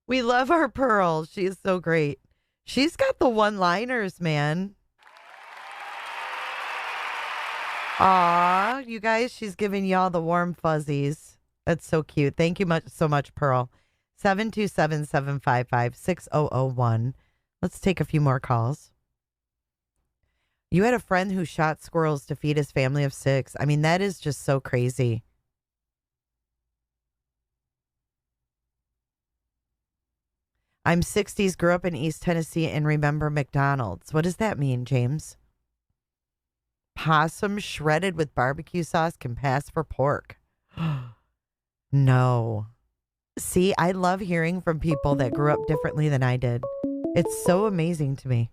We love our Pearl. She is so great. She's got the one-liners, man. Aw, you guys, she's giving y'all the warm fuzzies. That's so cute. Thank you so much, Pearl. 727-755-6001. Let's take a few more calls. You had a friend who shot squirrels to feed his family of 6. I mean, that is just so crazy. I'm 60s, grew up in East Tennessee, and remember McDonald's. What does that mean, James? Possum shredded with barbecue sauce can pass for pork. No. See, I love hearing from people that grew up differently than I did. It's so amazing to me.